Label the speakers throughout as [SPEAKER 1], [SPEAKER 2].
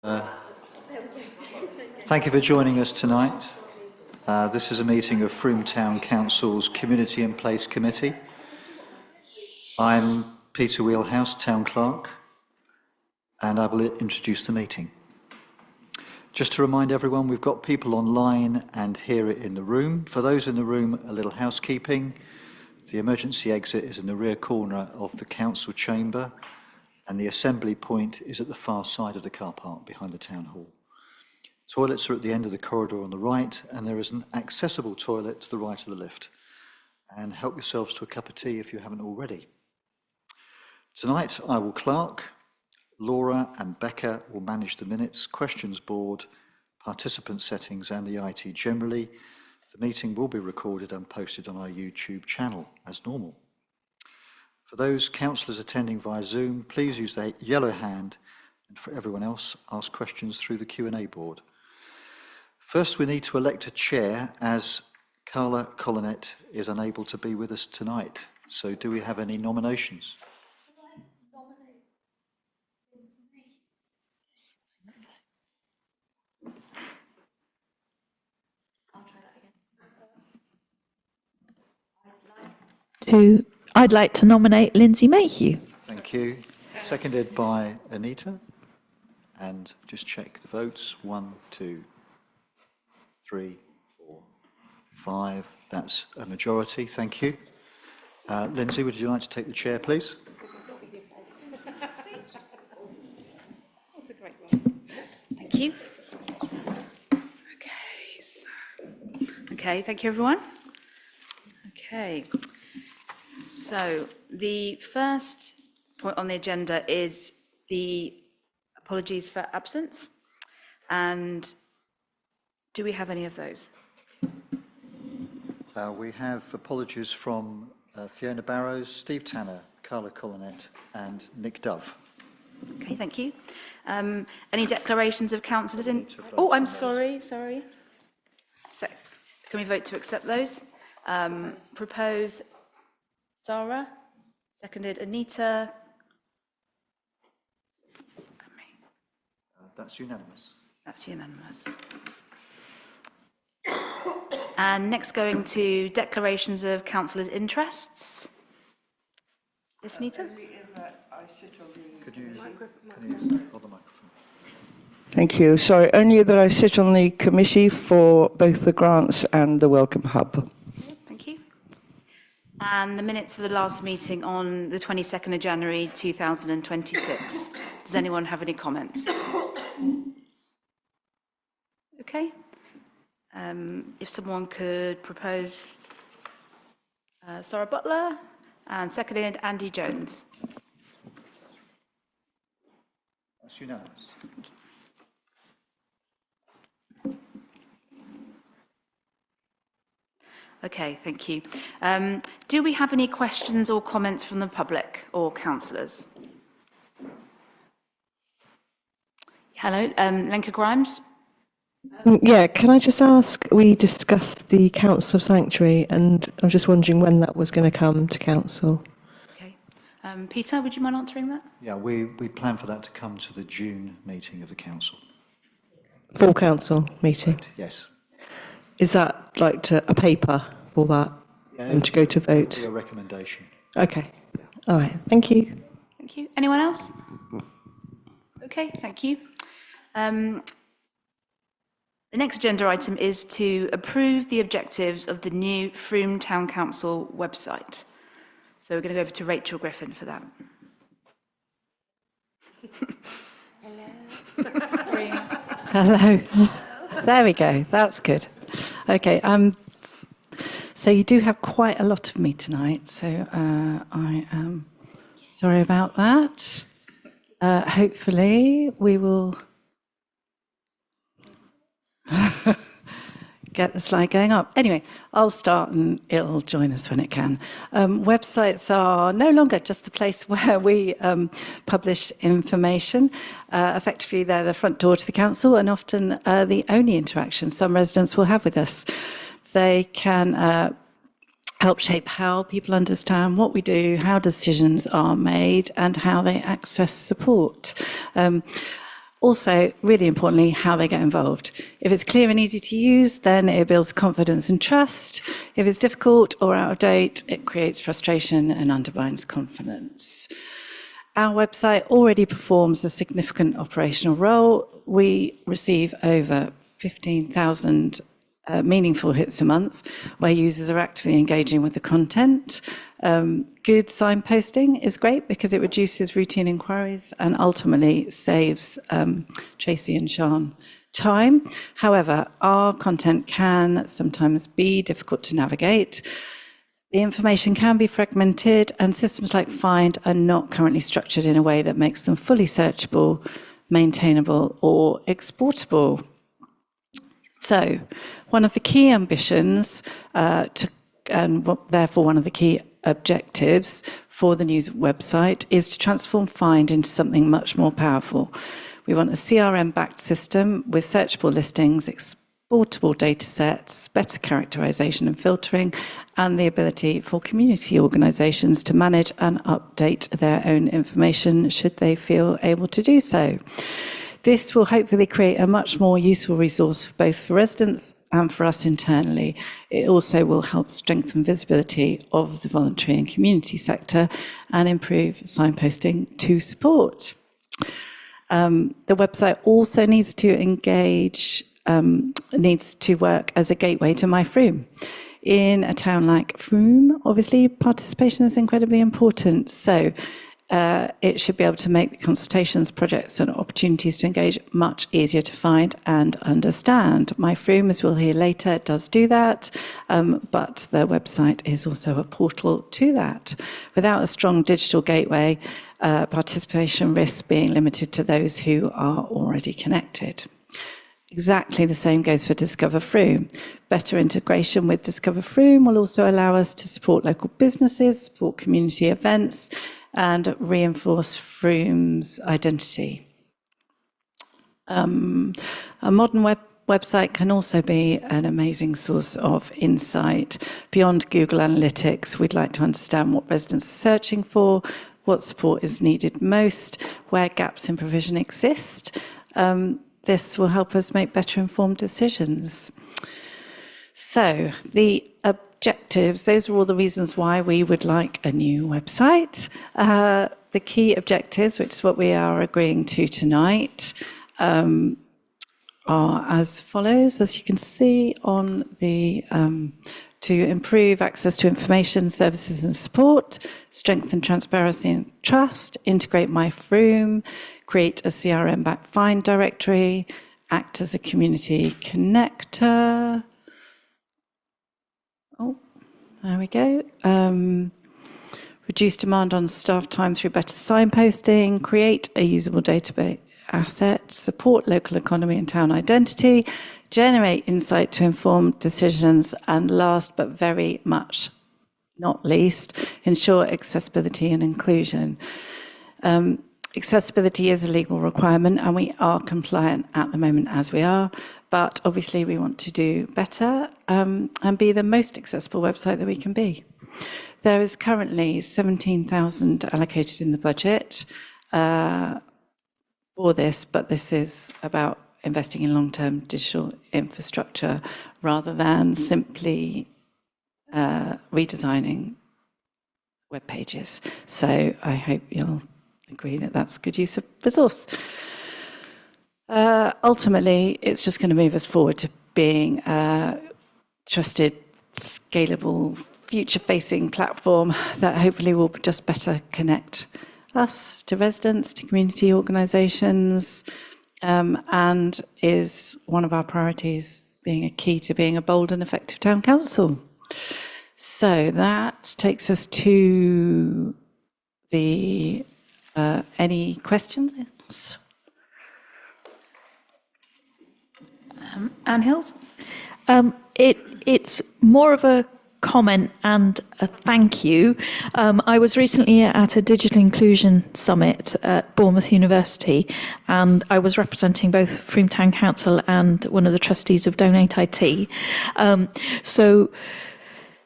[SPEAKER 1] Thank you for joining us tonight. This is a meeting of Frome Town Council's Community and Place Committee. I'm Peter Wheelhouse, Town Clerk, and I will introduce the meeting. Just to remind everyone, we've got people online and here in the room. For those in the room, a little housekeeping. The emergency exit is in the rear corner of the council chamber, and the assembly point is at the far side of the car park behind the town hall. Toilets are at the end of the corridor on the right, and there is an accessible toilet to the right of the lift. And help yourselves to a cup of tea if you haven't already. Tonight I will clerk, Laura and Becca will manage the minutes, questions board, participant settings and the IT generally. The meeting will be recorded and posted on our YouTube channel as normal. For those councillors attending via Zoom, please use the yellow hand, and for everyone else, ask questions through the Q&A board. First, we need to elect a chair as Carla Collinet is unable to be with us tonight. So do we have any nominations?
[SPEAKER 2] I'd like to nominate Lindsay Mayhew.
[SPEAKER 1] Thank you. Seconded by Anita. And just check the votes. 1, 2, 3, 4, 5. That's a majority. Thank you. Lindsay, would you like to take the chair, please?
[SPEAKER 3] That's a great one. Thank you. Okay, thank you, everyone. Okay, so the first point on the agenda is the apologies for absence. And do we have any of those?
[SPEAKER 1] We have apologies from Fiona Barrows, Steve Tanner, Carla Collinet and Nick Dove.
[SPEAKER 3] Okay, thank you. Any declarations of councillors in? Oh, I'm sorry. So, can we vote to accept those? Propose Sarah, seconded Anita.
[SPEAKER 1] That's unanimous.
[SPEAKER 3] That's unanimous. And next, going to declarations of councillors' interests. Yes, Anita?
[SPEAKER 1] Could you hold the microphone?
[SPEAKER 4] Thank you. Sorry, only that I sit on the committee for both the grants and the Welcome Hub.
[SPEAKER 3] Thank you. And the minutes of the last meeting on the 22nd of January 2026. Does anyone have any comments? Okay. If someone could propose Sarah Butler and seconded Andy Jones.
[SPEAKER 1] That's unanimous.
[SPEAKER 3] Okay, thank you. Do we have any questions or comments from the public or councillors? Hello, Lenka Grimes.
[SPEAKER 5] Yeah, can I just ask, we discussed the Council of Sanctuary and I'm just wondering when that was going to come to council.
[SPEAKER 3] Okay. Peter, would you mind answering that?
[SPEAKER 1] Yeah, we plan for that to come to the June meeting of the council.
[SPEAKER 5] Full council meeting?
[SPEAKER 1] Right, yes.
[SPEAKER 5] Is that like a paper for that and to go to vote?
[SPEAKER 1] A recommendation.
[SPEAKER 5] Okay. Yeah. All right. Thank you.
[SPEAKER 3] Thank you. Anyone else? Okay, thank you. The next agenda item is to approve the objectives of the new Frome Town Council website. So we're going to go over to Rachel Griffin for that.
[SPEAKER 6] Hello. There we go. That's good. Okay. So you do have quite a lot of me tonight. So I am sorry about that. Hopefully we will get the slide going up. Anyway, I'll start and it'll join us when it can. Websites are no longer just the place where we publish information. Effectively, they're the front door to the council and often the only interaction some residents will have with us. They can help shape how people understand what we do, how decisions are made, and how they access support. Also, really importantly, how they get involved. If it's clear and easy to use, then it builds confidence and trust. If it's difficult or out of date, it creates frustration and undermines confidence. Our website already performs a significant operational role. We receive over 15,000 meaningful hits a month where users are actively engaging with the content. Good signposting is great because it reduces routine inquiries and ultimately saves Tracy and Sean time. However, our content can sometimes be difficult to navigate. The information can be fragmented, and systems like Find are not currently structured in a way that makes them fully searchable, maintainable, or exportable. So, one of the key ambitions and therefore one of the key objectives for the news website is to transform Find into something much more powerful. We want a CRM-backed system with searchable listings, exportable data sets, better characterization and filtering, and the ability for community organizations to manage and update their own information should they feel able to do so. This will hopefully create a much more useful resource both for residents and for us internally. It also will help strengthen visibility of the voluntary and community sector and improve signposting to support. The website also needs to work as a gateway to My Frome. In a town like Frome, obviously participation is incredibly important. So it should be able to make the consultations, projects and opportunities to engage much easier to find and understand. My Frome, as we'll hear later, does do that, but the website is also a portal to that. Without a strong digital gateway, participation risks being limited to those who are already connected. Exactly the same goes for Discover Frome. Better integration with Discover Frome will also allow us to support local businesses, support community events, and reinforce Frome's identity. A modern website can also be an amazing source of insight. Beyond Google Analytics, we'd like to understand what residents are searching for, what support is needed most, where gaps in provision exist. This will help us make better informed decisions. So the objectives, those are all the reasons why we would like a new website. The key objectives, which is what we are agreeing to tonight, are as follows. As you can see on the, to improve access to information, services and support, strengthen transparency and trust, integrate My Frome, create a CRM-backed Find directory, act as a community connector. Oh, there we go. Reduce demand on staff time through better signposting, create a usable database asset, support local economy and town identity, generate insight to inform decisions, and last but very much not least, ensure accessibility and inclusion. Accessibility is a legal requirement and we are compliant at the moment as we are, but obviously we want to do better and be the most accessible website that we can be. There is currently 17,000 allocated in the budget for this, but this is about investing in long-term digital infrastructure rather than simply redesigning web pages. So I hope you'll agree that that's good use of resource. Ultimately, it's just going to move us forward to being a trusted, scalable, future-facing platform that hopefully will just better connect us to residents, to community organisations, and is one of our priorities, being a key to being a bold and effective town council. So that takes us to the any questions?
[SPEAKER 3] Anne Hills?
[SPEAKER 2] It's more of a comment and a thank you. I was recently at a digital inclusion summit at Bournemouth University, and I was representing both Frome Town Council and one of the trustees of Donate IT. So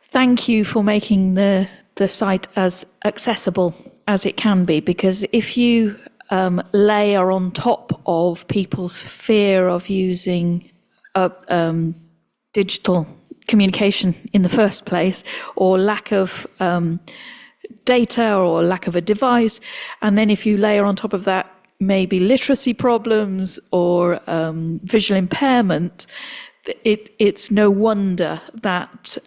[SPEAKER 2] thank you for making the site as accessible as it can be, because if you layer on top of people's fear of using digital communication in the first place, or lack of data, or lack of a device. And then if you layer on top of that maybe literacy problems or visual impairment, it's no wonder that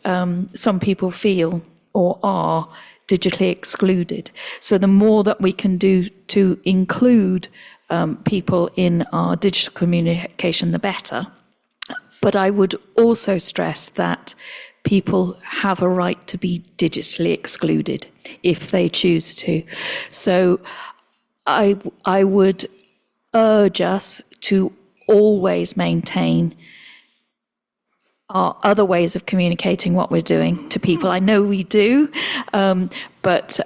[SPEAKER 2] some people feel or are digitally excluded. So the more that we can do to include people in our digital communication, the better. But I would also stress that people have a right to be digitally excluded if they choose to. So I would urge us to always maintain our other ways of communicating what we're doing to people. I know we do, but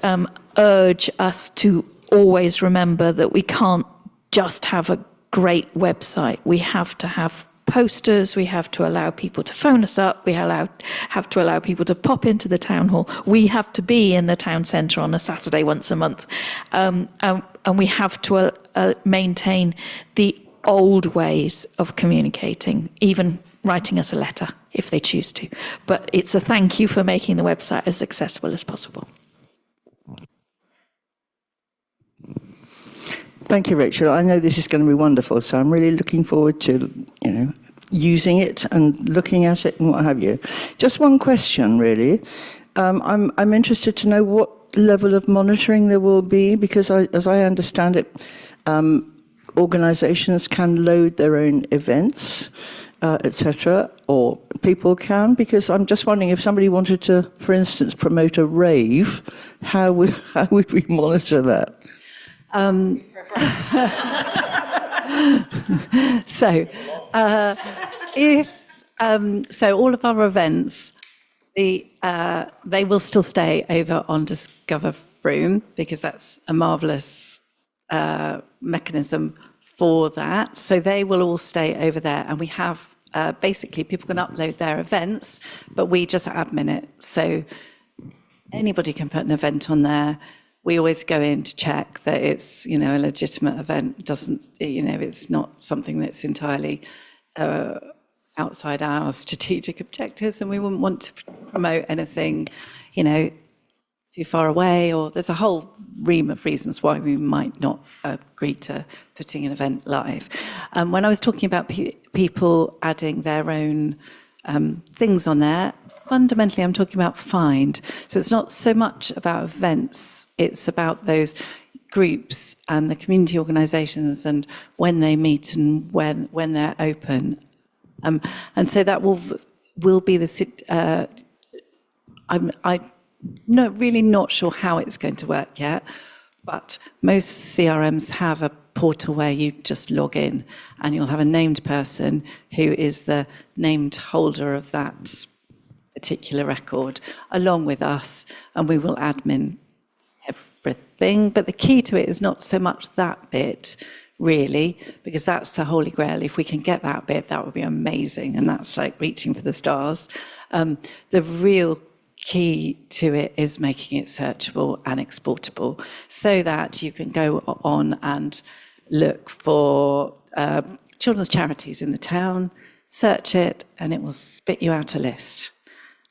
[SPEAKER 2] urge us to always remember that we can't just have a great website. We have to have posters, we have to allow people to phone us up, we have to allow people to pop into the town hall, we have to be in the town centre on a Saturday once a month, and we have to maintain the old ways of communicating, even writing us a letter if they choose to. But it's a thank you for making the website as accessible as possible.
[SPEAKER 4] Thank you, Rachel. I know this is going to be wonderful, so I'm really looking forward to, using it and looking at it and what have you. Just one question, really. I'm interested to know what level of monitoring there will be, because as I understand it, organisations can load their own events, etc., or people can, because I'm just wondering if somebody wanted to, for instance, promote a rave, how would we monitor that?
[SPEAKER 6] So all of our events, they will still stay over on Discover Frome, because that's a marvellous mechanism for that. So they will all stay over there, and we have basically people can upload their events, but we just admin it. So anybody can put an event on there. We always go in to check that it's, a legitimate event. Doesn't, it's not something that's entirely outside our strategic objectives, and we wouldn't want to promote anything, too far away, or there's a whole ream of reasons why we might not agree to putting an event live. When I was talking about people adding their own things on there, fundamentally I'm talking about Find. So it's not so much about events, it's about those groups and the community organisations and when they meet and when they're open. And so that will be the... I'm really not sure how it's going to work yet, but most CRMs have a portal where you just log in and you'll have a named person who is the named holder of that particular record, along with us, and we will admin everything. But the key to it is not so much that bit, really, because that's the holy grail. If we can get that bit, that would be amazing, and that's like reaching for the stars. The real key to it is making it searchable and exportable, so that you can go on and look for children's charities in the town, search it, and it will spit you out a list.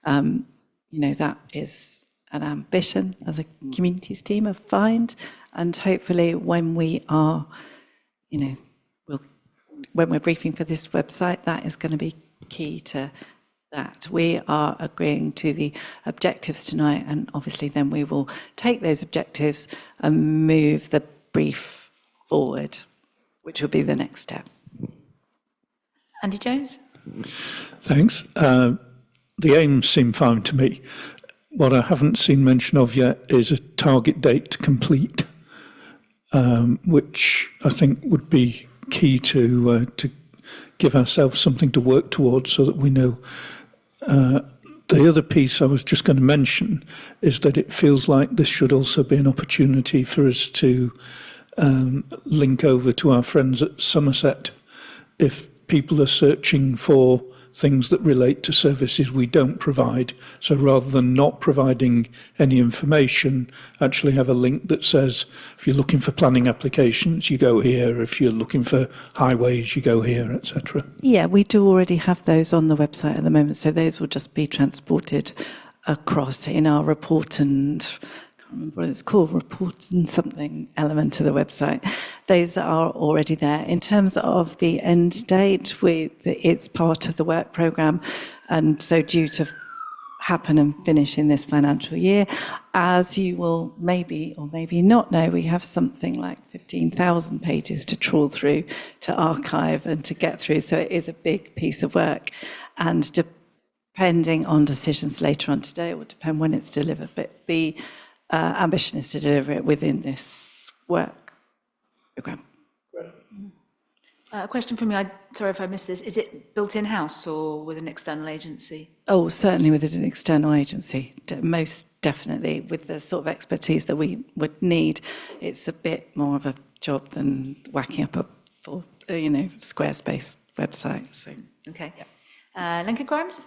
[SPEAKER 6] That is an ambition of the communities team of Find, and hopefully when we are, when we're briefing for this website, that is going to be key to that. We are agreeing to the objectives tonight, and obviously then we will take those objectives and move the brief forward, which will be the next step.
[SPEAKER 3] Andy Jones?
[SPEAKER 7] Thanks. The aims seem fine to me. What I haven't seen mention of yet is a target date to complete, which I think would be key to give ourselves something to work towards, so that we know. The other piece I was just going to mention is that it feels like this should also be an opportunity for us to link over to our friends at Somerset. If people are searching for things that relate to services we don't provide. So rather than not providing any information, actually have a link that says, if you're looking for planning applications, you go here. If you're looking for highways, you go here, etc.
[SPEAKER 6] Yeah, we do already have those on the website at the moment, so those will just be transported across in our report and, I can't remember what it's called, report and something element of the website. Those are already there. In terms of the end date, it's part of the work programme, and so due to happen and finish in this financial year. As you will maybe or maybe not know, we have something like 15,000 pages to trawl through, to archive and to get through. So it is a big piece of work, and depending on decisions later on today, it will depend when it's delivered, but the ambition is to deliver it within this work programme.
[SPEAKER 3] A question from me, sorry if I missed this. Is it built in-house or with an external agency?
[SPEAKER 6] Oh, certainly with an external agency, most definitely, with the sort of expertise that we would need. It's a bit more of a job than whacking up a full, Squarespace website. So.
[SPEAKER 3] Okay. Lincoln Grimes?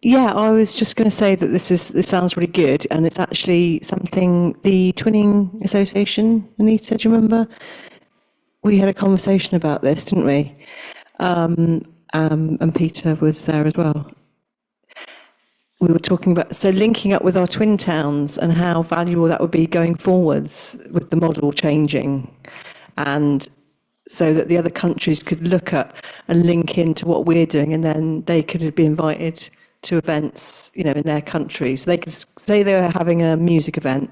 [SPEAKER 5] Yeah, I was just going to say that this sounds really good, and it's actually something the Twinning Association, Anita, do you remember? We had a conversation about this, didn't we? And Peter was there as well. We were talking about, so linking up with our twin towns and how valuable that would be going forwards with the model changing, and so that the other countries could look at and link into what we're doing, and then they could be invited to events, in their country. So they could say they were having a music event,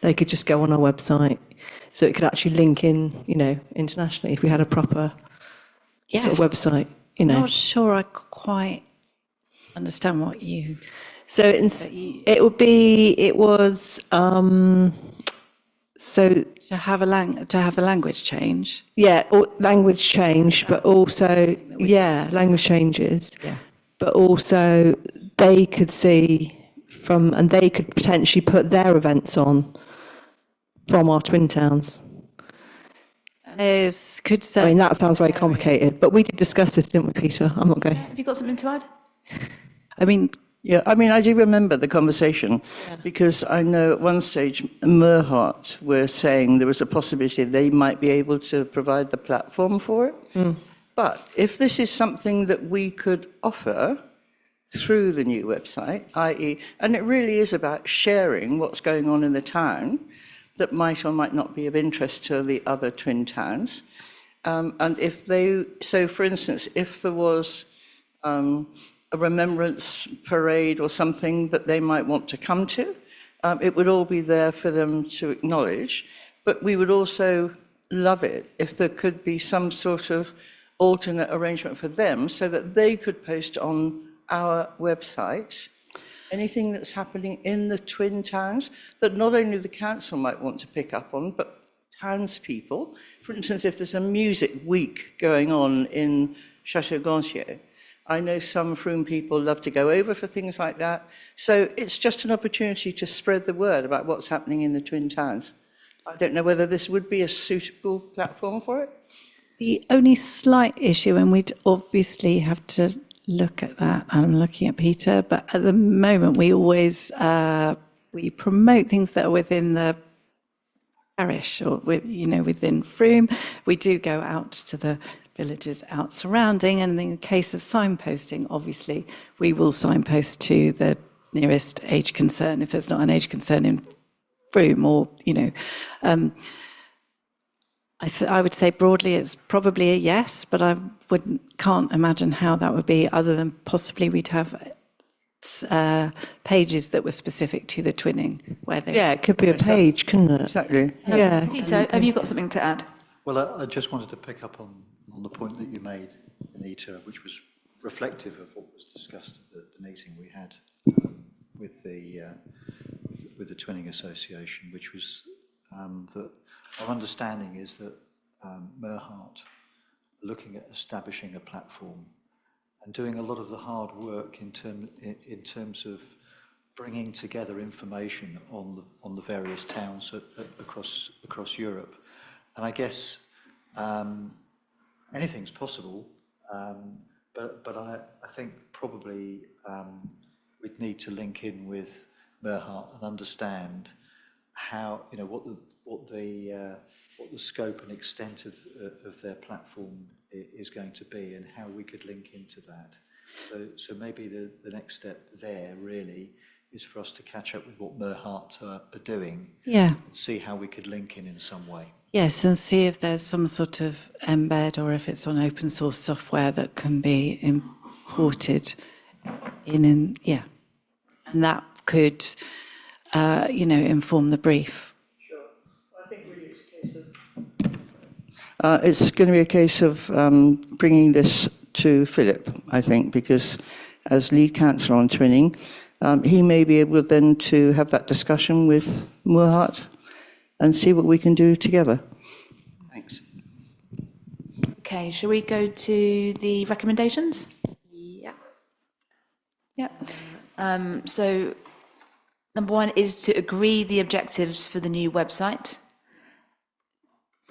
[SPEAKER 5] they could just go on our website. So it could actually link in, internationally if we had a proper sort of website,
[SPEAKER 6] I'm not sure I quite understand what you...
[SPEAKER 5] So it was, so...
[SPEAKER 6] To have the language change.
[SPEAKER 5] Yeah, language change, but also, language changes.
[SPEAKER 6] Yeah.
[SPEAKER 5] But also they could see and they could potentially put their events on from our twin towns.
[SPEAKER 6] Could say.
[SPEAKER 5] I mean, that sounds very complicated, but we did discuss this, didn't we, Peter? I'm not going.
[SPEAKER 3] Have you got something to add?
[SPEAKER 4] I do remember the conversation, because I know at one stage Merhart were saying there was a possibility they might be able to provide the platform for it. But if this is something that we could offer through the new website, i.e., and it really is about sharing what's going on in the town that might or might not be of interest to the other twin towns. And if so for instance, if there was a remembrance parade or something that they might want to come to, it would all be there for them to acknowledge. But we would also love it if there could be some sort of alternate arrangement for them so that they could post on our website anything that's happening in the twin towns that not only the council might want to pick up on, but townspeople. For instance, if there's a music week going on in Château-Gontier, I know some Frome people love to go over for things like that. So it's just an opportunity to spread the word about what's happening in the twin towns. I don't know whether this would be a suitable platform for it.
[SPEAKER 6] The only slight issue, and we'd obviously have to look at that, and I'm looking at Peter, but at the moment we always we promote things that are within the parish or within Frome. We do go out to the villages out surrounding, and in the case of signposting, obviously we will signpost to the nearest age concern if there's not an age concern in Frome, or I would say broadly it's probably a yes, but I can't imagine how that would be, other than possibly we'd have pages that were specific to the twinning.
[SPEAKER 5] It could be a page, couldn't it?
[SPEAKER 4] Exactly.
[SPEAKER 5] Yeah.
[SPEAKER 3] Peter, have you got something to add?
[SPEAKER 1] Well, I just wanted to pick up on the point that you made, Anita, which was reflective of what was discussed at the meeting we had with the Twinning Association, which was that our understanding is that Merhart are looking at establishing a platform and doing a lot of the hard work in terms of bringing together information on the various towns across Europe. And I guess anything's possible, but I think probably we'd need to link in with Merhart and understand how, you know, what the scope and extent of their platform is going to be, and how we could link into that. So maybe the next step there really is for us to catch up with what Merhart are doing.
[SPEAKER 6] Yeah.
[SPEAKER 1] And see how we could link in some way.
[SPEAKER 6] Yes, and see if there's some sort of embed or if it's on open source software that can be imported in yeah. And that could, inform the brief.
[SPEAKER 4] It's going to be a case of bringing this to Philip, I think, because as lead counsellor on Twinning, he may be able then to have that discussion with Merhart and see what we can do together. Thanks.
[SPEAKER 3] Okay, shall we go to the recommendations?
[SPEAKER 6] Yeah.
[SPEAKER 3] Yeah. So number 1 is to agree the objectives for the new website.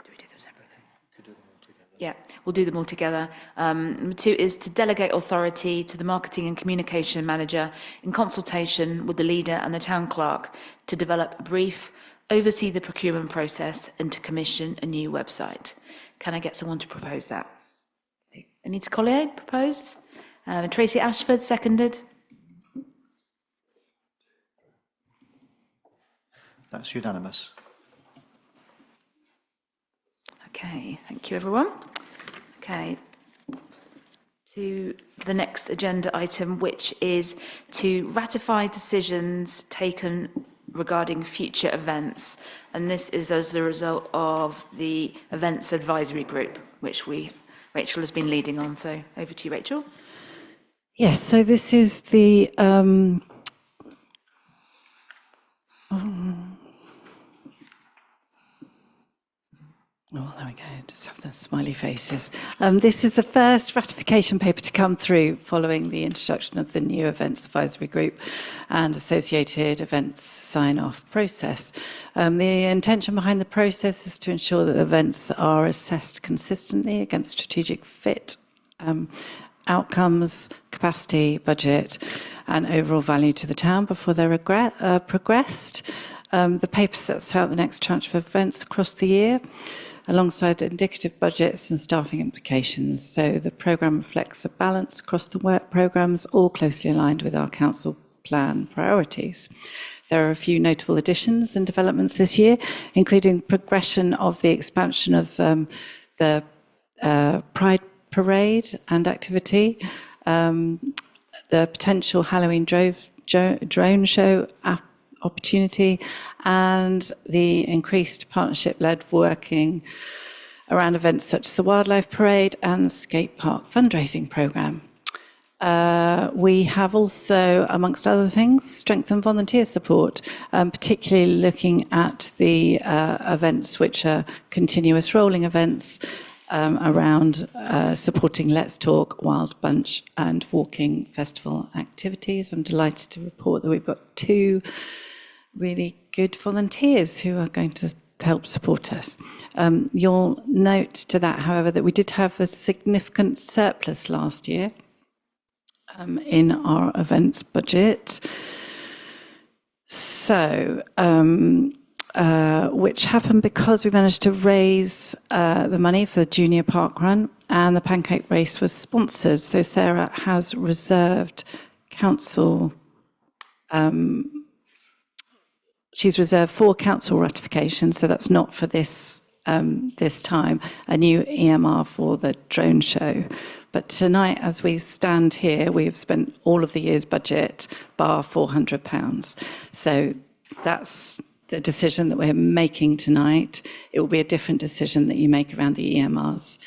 [SPEAKER 3] Do we do them separately? Could do them all together. Yeah, we'll do them all together. Number 2 is to delegate authority to the marketing and communication manager in consultation with the leader and the town clerk to develop a brief, oversee the procurement process, and to commission a new website. Can I get someone to propose that? Anita Collier proposed. Tracy Ashford seconded.
[SPEAKER 1] That's unanimous.
[SPEAKER 3] Okay, thank you, everyone. Okay, to the next agenda item, which is to ratify decisions taken regarding future events. And this is as a result of the Events Advisory Group, which Rachel has been leading on. So over to you, Rachel.
[SPEAKER 6] Yes, so this is the oh, there we go, just have the smiley faces. This is the first ratification paper to come through following the introduction of the new Events Advisory Group and associated events sign-off process. The intention behind the process is to ensure that events are assessed consistently against strategic fit, outcomes, capacity, budget, and overall value to the town before they're progressed. The paper sets out the next tranche of events across the year, alongside indicative budgets and staffing implications. So the programme reflects a balance across the work programmes, all closely aligned with our council plan priorities. There are a few notable additions and developments this year, including progression of the expansion of the Pride Parade and activity, the potential Halloween drone show opportunity, and the increased partnership-led working around events such as the Wildlife Parade and Skate Park fundraising programme. We have also, amongst other things, strengthened volunteer support, particularly looking at the events which are continuous rolling events around supporting Let's Talk, Wild Bunch and Walking Festival activities. I'm delighted to report that we've got 2 really good volunteers who are going to help support us. You'll note to that, however, that we did have a significant surplus last year in our events budget. So, which happened because we managed to raise the money for the Junior Park Run, and the Pancake Race was sponsored. So Sarah has reserved council, she's reserved 4 council ratifications, so that's not for this this time, a new EMR for the drone show. But tonight, as we stand here, we have spent all of the year's budget, bar £400. So that's the decision that we're making tonight. It will be a different decision that you make around the EMRs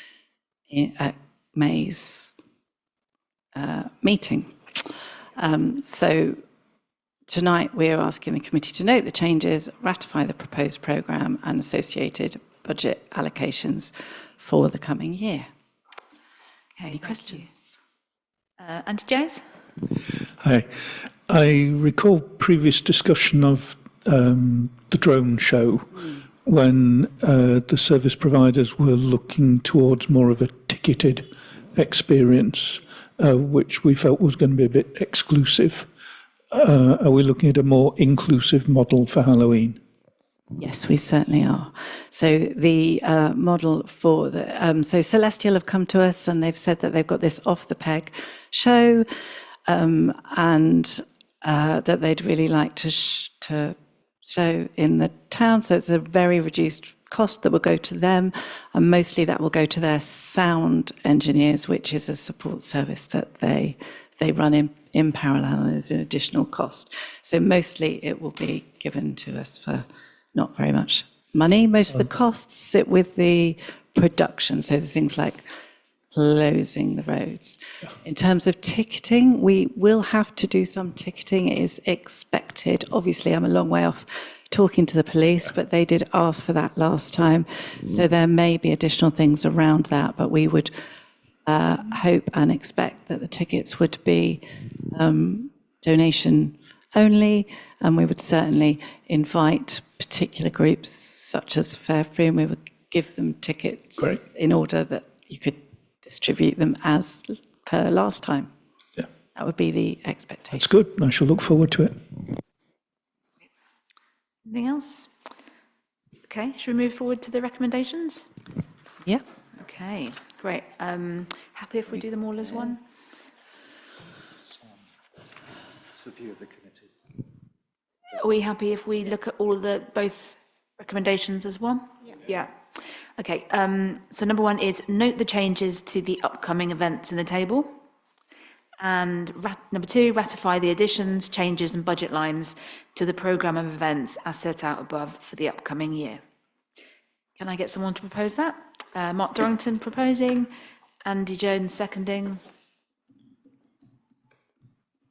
[SPEAKER 6] at May's meeting. So tonight we are asking the committee to note the changes, ratify the proposed programme and associated budget allocations for the coming year. Any questions?
[SPEAKER 3] Andy Jones?
[SPEAKER 7] Hi. I recall previous discussion of the drone show when the service providers were looking towards more of a ticketed experience which we felt was going to be a bit exclusive. Are we looking at a more inclusive model for Halloween?
[SPEAKER 6] Yes, we certainly are. So the model for the so Celestial have come to us and they've said that they've got this off the peg show, and that they'd really like to show in the town. So it's a very reduced cost that will go to them, and mostly that will go to their sound engineers, which is a support service that they run in parallel as an additional cost. So mostly it will be given to us for not very much money. Most of the costs sit with the production, so the things like closing the roads. In terms of ticketing, we will have to do some ticketing. It is expected. Obviously, I'm a long way off talking to the police, but they did ask for that last time. So there may be additional things around that, but we would hope and expect that the tickets would be donation only, and we would certainly invite particular groups such as Fairfree, and we would give them tickets in order that you could distribute them as per last time.
[SPEAKER 7] Yeah.
[SPEAKER 6] That would be the expectation.
[SPEAKER 7] That's good. I shall look forward to it.
[SPEAKER 3] Anything else? Okay, should we move forward to the recommendations?
[SPEAKER 6] Yeah.
[SPEAKER 3] Okay, great. Happy if we do them all as one?
[SPEAKER 1] It's the view of the committee.
[SPEAKER 3] Are we happy if we look at all of the both recommendations as one? Yeah. Okay, so number one is note the changes to the upcoming events in the table. And number two, ratify the additions, changes and budget lines to the programme of events as set out above for the upcoming year. Can I get someone to propose that? Mark Dorrington proposing, Andy Jones seconding.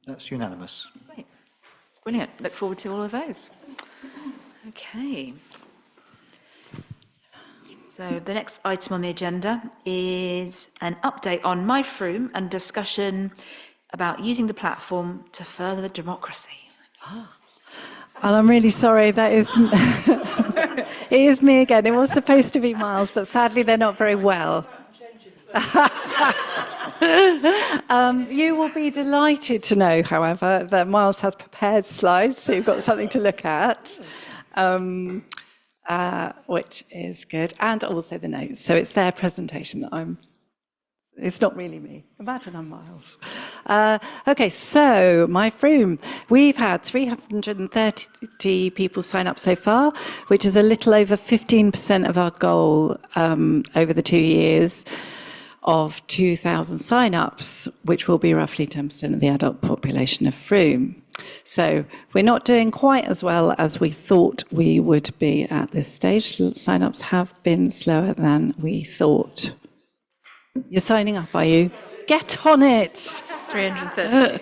[SPEAKER 1] That's unanimous.
[SPEAKER 3] Great. Brilliant. Look forward to all of those. Okay. So the next item on the agenda is an update on MyFroom and discussion about using the platform to further democracy.
[SPEAKER 6] Well, I'm really sorry. That is, it is me again. It was supposed to be Miles, but sadly they're not very well. You will be delighted to know, however, that Miles has prepared slides, so you've got something to look at, which is good, and also the notes. So it's their presentation that it's not really me. Imagine I'm Miles. Okay, so MyFroom. We've had 330 people sign up so far, which is a little over 15% of our goal over the 2 years of 2,000 sign-ups, which will be roughly 10% of the adult population of Frome. So we're not doing quite as well as we thought we would be at this stage. Sign-ups have been slower than we thought. You're signing up, are you? Get on it!
[SPEAKER 3] 330.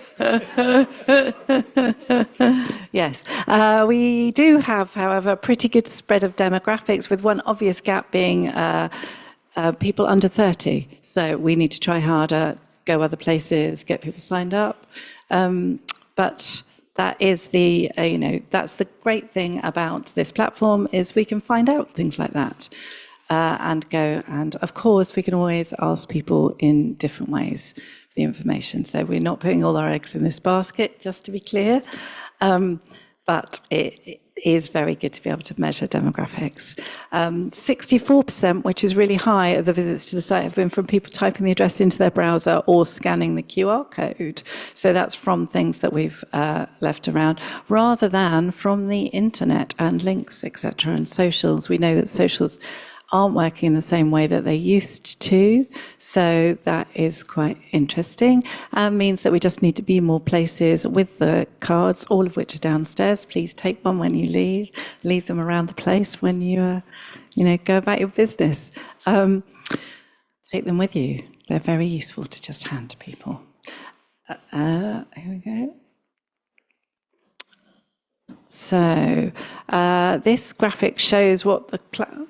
[SPEAKER 6] Yes. We do have, however, a pretty good spread of demographics, with one obvious gap being people under 30. So we need to try harder, go other places, get people signed up. But that is that's the great thing about this platform, is we can find out things like that and go. And of course, we can always ask people in different ways for the information. So we're not putting all our eggs in this basket, just to be clear. But it is very good to be able to measure demographics. 64%, which is really high, of the visits to the site have been from people typing the address into their browser or scanning the QR code. So that's from things that we've left around, rather than from the internet and links, etc., and socials. We know that socials aren't working in the same way that they used to. So that is quite interesting, and means that we just need to be more places with the cards, all of which are downstairs. Please take one when you leave them around the place when you, go about your business. Take them with you. They're very useful to just hand to people. Here we go. So this graphic shows what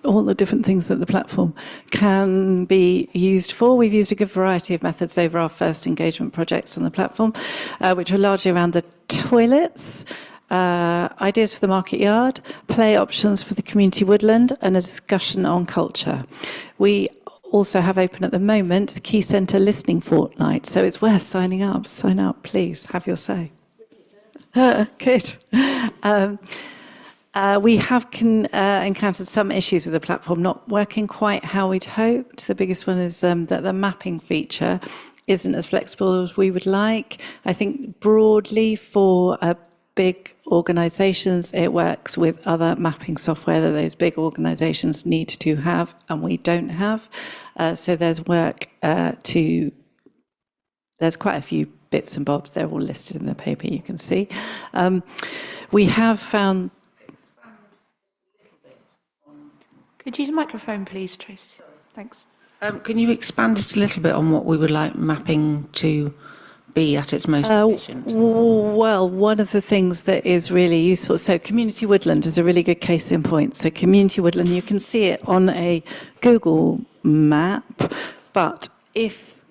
[SPEAKER 6] all the different things that the platform can be used for. We've used a good variety of methods over our first engagement projects on the platform, which are largely around the toilets, ideas for the market yard, play options for the community woodland, and a discussion on culture. We also have open at the moment the Key Centre Listening Fortnight. So it's worth signing up. Sign up, please. Have your say. Good. We have encountered some issues with the platform not working quite how we'd hoped. The biggest one is that the mapping feature isn't as flexible as we would like. I think broadly for big organisations, it works with other mapping software that those big organisations need to have and we don't have. So there's work there's quite a few bits and bobs. They're all listed in the paper, you can see. We have found...
[SPEAKER 3] Could you use the microphone, please, Trace? Thanks.
[SPEAKER 8] Can you expand just a little bit on what we would like mapping to be at its most efficient?
[SPEAKER 6] Well, one of the things that is really useful, so Community Woodland is a really good case in point. So Community Woodland, you can see it on a Google map, but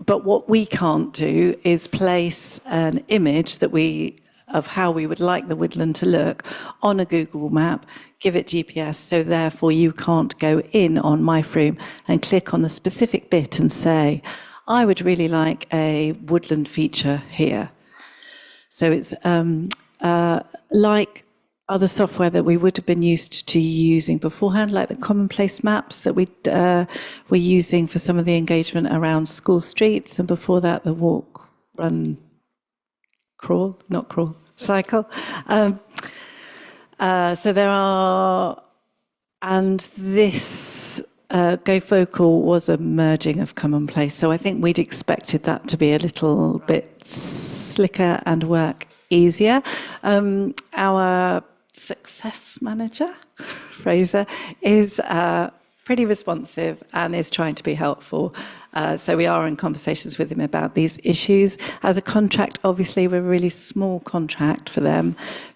[SPEAKER 6] what we can't do is place an image of how we would like the woodland to look on a Google map, give it GPS, so therefore you can't go in on MyFrame and click on the specific bit and say, I would really like a woodland feature here. So it's like other software that we would have been used to using beforehand, like the commonplace maps that we were using for some of the engagement around school streets, and before that, the walk, run, cycle. So there are, and this GoFocal was a merging of commonplace. So I think we'd expected that to be a little bit slicker and work easier. Our success manager, Fraser, is pretty responsive and is trying to be helpful. So we are in conversations with him about these issues. As a contract, obviously, we're a really small contract for them.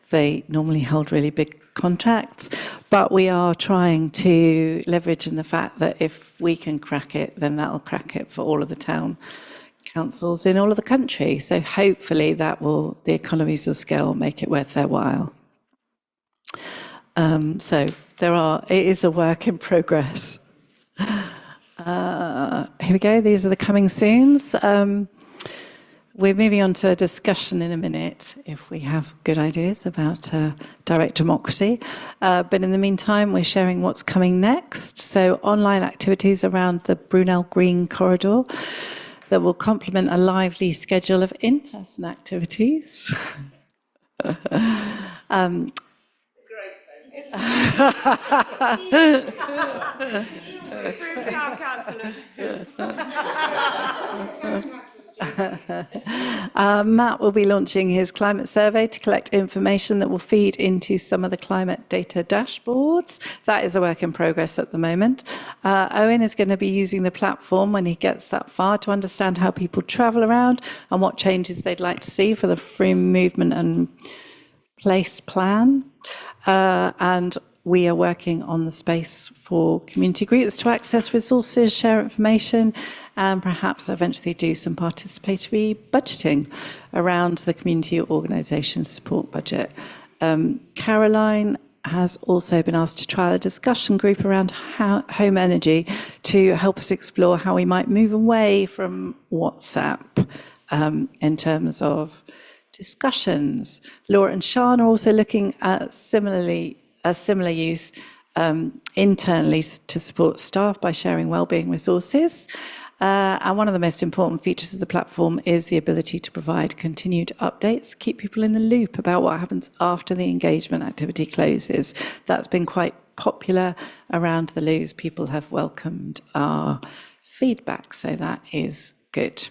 [SPEAKER 6] They normally hold really big contracts, but we are trying to leverage in the fact that if we can crack it, then that'll crack it for all of the town councils in all of the country. So hopefully the economies of scale make it worth their while. So it is a work in progress. Here we go. These are the coming soons. We're moving on to a discussion in a minute if we have good ideas about direct democracy. But in the meantime, we're sharing what's coming next. So online activities around the Brunel Green corridor that will complement a lively schedule of in-person activities. Matt will be launching his climate survey to collect information that will feed into some of the climate data dashboards. That is a work in progress at the moment. Owen is going to be using the platform when he gets that far to understand how people travel around and what changes they'd like to see for the Frome movement and place plan. And we are working on the space for community groups to access resources, share information, and perhaps eventually do some participatory budgeting around the community organisation support budget. Caroline has also been asked to trial a discussion group around home energy to help us explore how we might move away from WhatsApp in terms of discussions. Laura and Sean are also looking at a similar use internally to support staff by sharing wellbeing resources. And one of the most important features of the platform is the ability to provide continued updates, keep people in the loop about what happens after the engagement activity closes. That's been quite popular around the loos. People have welcomed our feedback, so that is good.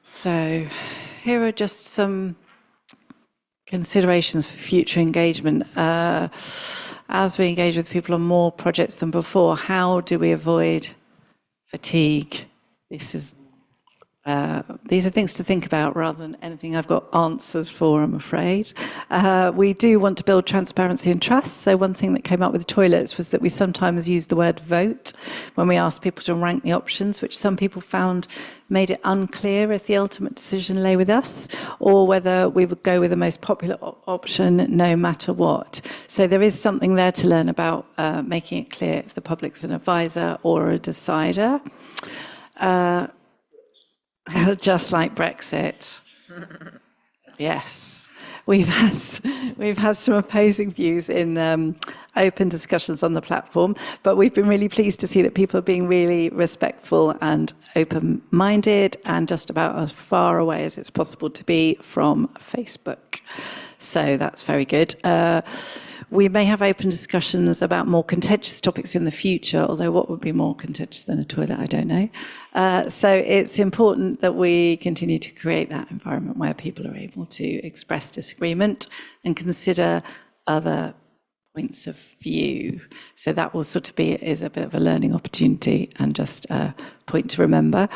[SPEAKER 6] So here are just some considerations for future engagement. As we engage with people on more projects than before, how do we avoid fatigue? This is these are things to think about rather than anything I've got answers for, I'm afraid. We do want to build transparency and trust. So one thing that came up with toilets was that we sometimes use the word vote when we ask people to rank the options, which some people found made it unclear if the ultimate decision lay with us or whether we would go with the most popular option no matter what. So there is something there to learn about making it clear if the public's an advisor or a decider. Just like Brexit. Yes. We've had some opposing views in open discussions on the platform, but we've been really pleased to see that people are being really respectful and open-minded and just about as far away as it's possible to be from Facebook. So that's very good. We may have open discussions about more contentious topics in the future, although what would be more contentious than a toilet, I don't know. So it's important that we continue to create that environment where people are able to express disagreement and consider other points of view. So that will sort of be is a bit of a learning opportunity and just a point to remember.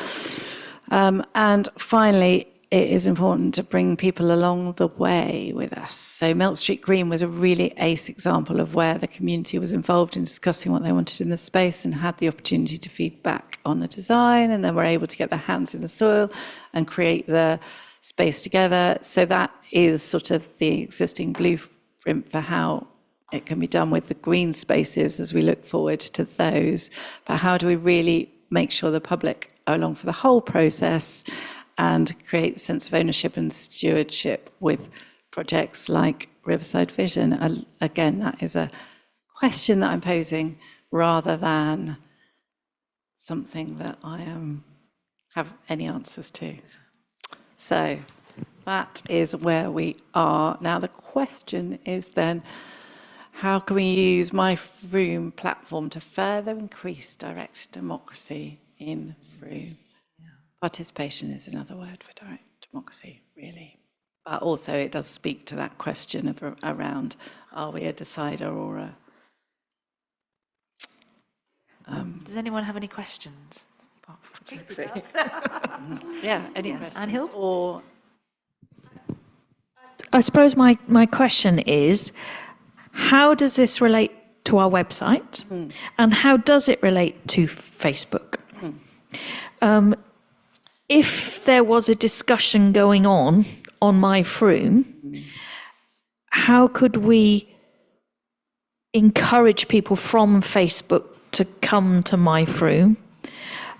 [SPEAKER 6] And finally, it is important to bring people along the way with us. So Milk Street Green was a really ace example of where the community was involved in discussing what they wanted in the space and had the opportunity to feed back on the design, and then were able to get their hands in the soil and create the space together. So that is sort of the existing blueprint for how it can be done with the green spaces as we look forward to those. But how do we really make sure the public are along for the whole process and create a sense of ownership and stewardship with projects like Riverside Vision? Again, that is a question that I'm posing rather than something that I have any answers to. So that is where we are. Now the question is then, how can we use my Frome platform to further increase direct democracy in Frome? Participation is another word for direct democracy, really. But also it does speak to that question of around, are we a decider or a...
[SPEAKER 9] Does anyone have any questions?
[SPEAKER 6] Yeah, any
[SPEAKER 9] Yes,
[SPEAKER 6] questions?
[SPEAKER 9] Anne Hills?
[SPEAKER 6] Or
[SPEAKER 2] I suppose my question is, how does this relate to our website? And how does it relate to Facebook? If there was a discussion going on my Frome, how could we encourage people from Facebook to come to my Frome?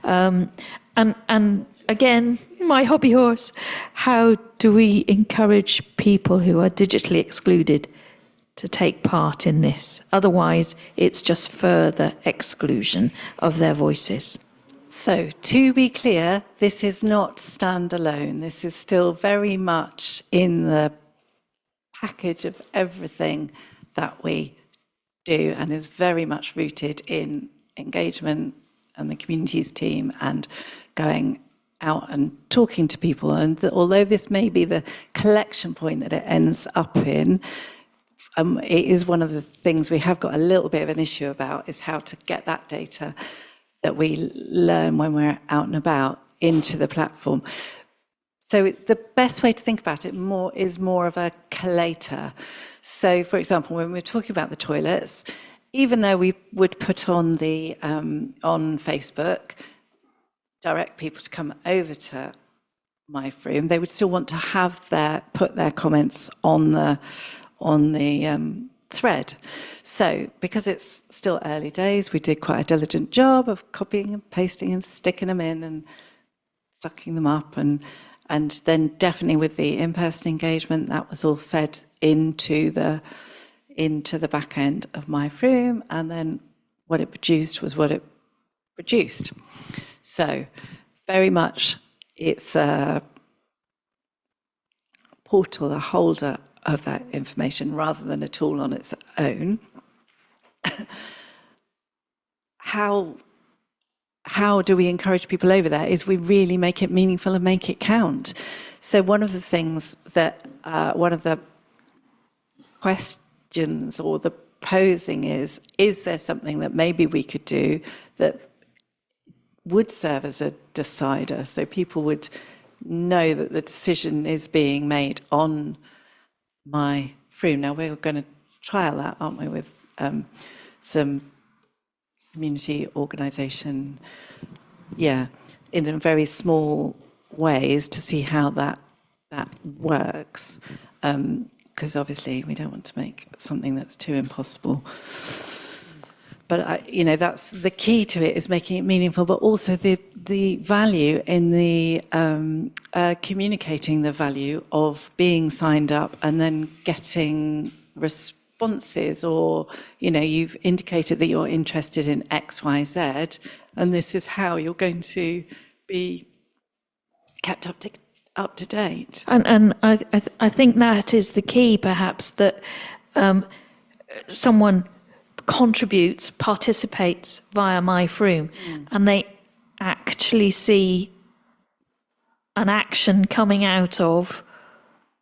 [SPEAKER 2] And again, my hobby horse, how do we encourage people who are digitally excluded to take part in this? Otherwise, it's just further exclusion of their voices.
[SPEAKER 6] so, to be clear, this is not standalone. This is still very much in the package of everything that we do and is very much rooted in engagement and the communities team and going out and talking to people. And although this may be the collection point that it ends up in, it is one of the things we have got a little bit of an issue about, is how to get that data that we learn when we're out and about into the platform. So the best way to think about it is more of a collator. So, for example, when we're talking about the toilets, even though we would put on the on Facebook, direct people to come over to my Frome, they would still want to have put their comments on the thread. So because it's still early days, we did quite a diligent job of copying and pasting and sticking them in and sucking them up, and then definitely with the in-person engagement, that was all fed into the back end of my Frome, and then what it produced was what it produced. So very much it's a portal, a holder of that information rather than a tool on its own. How do we encourage people over there is we really make it meaningful and make it count. So one of the things that, one of the questions or the posing is there something that maybe we could do that would serve as a decider. So people would know that the decision is being made on my Froome. Now we're going to trial that, aren't we, with some community organisation, in a very small ways to see how that works. Because obviously we don't want to make something that's too impossible. But that's the key to it, is making it meaningful, but also the value in the communicating the value of being signed up and then getting responses, or you've indicated that you're interested in X, Y, Z, and this is how you're going to be kept up to date.
[SPEAKER 2] And I think that is the key, perhaps, that someone contributes, participates via My Froome, and they actually see an action coming out of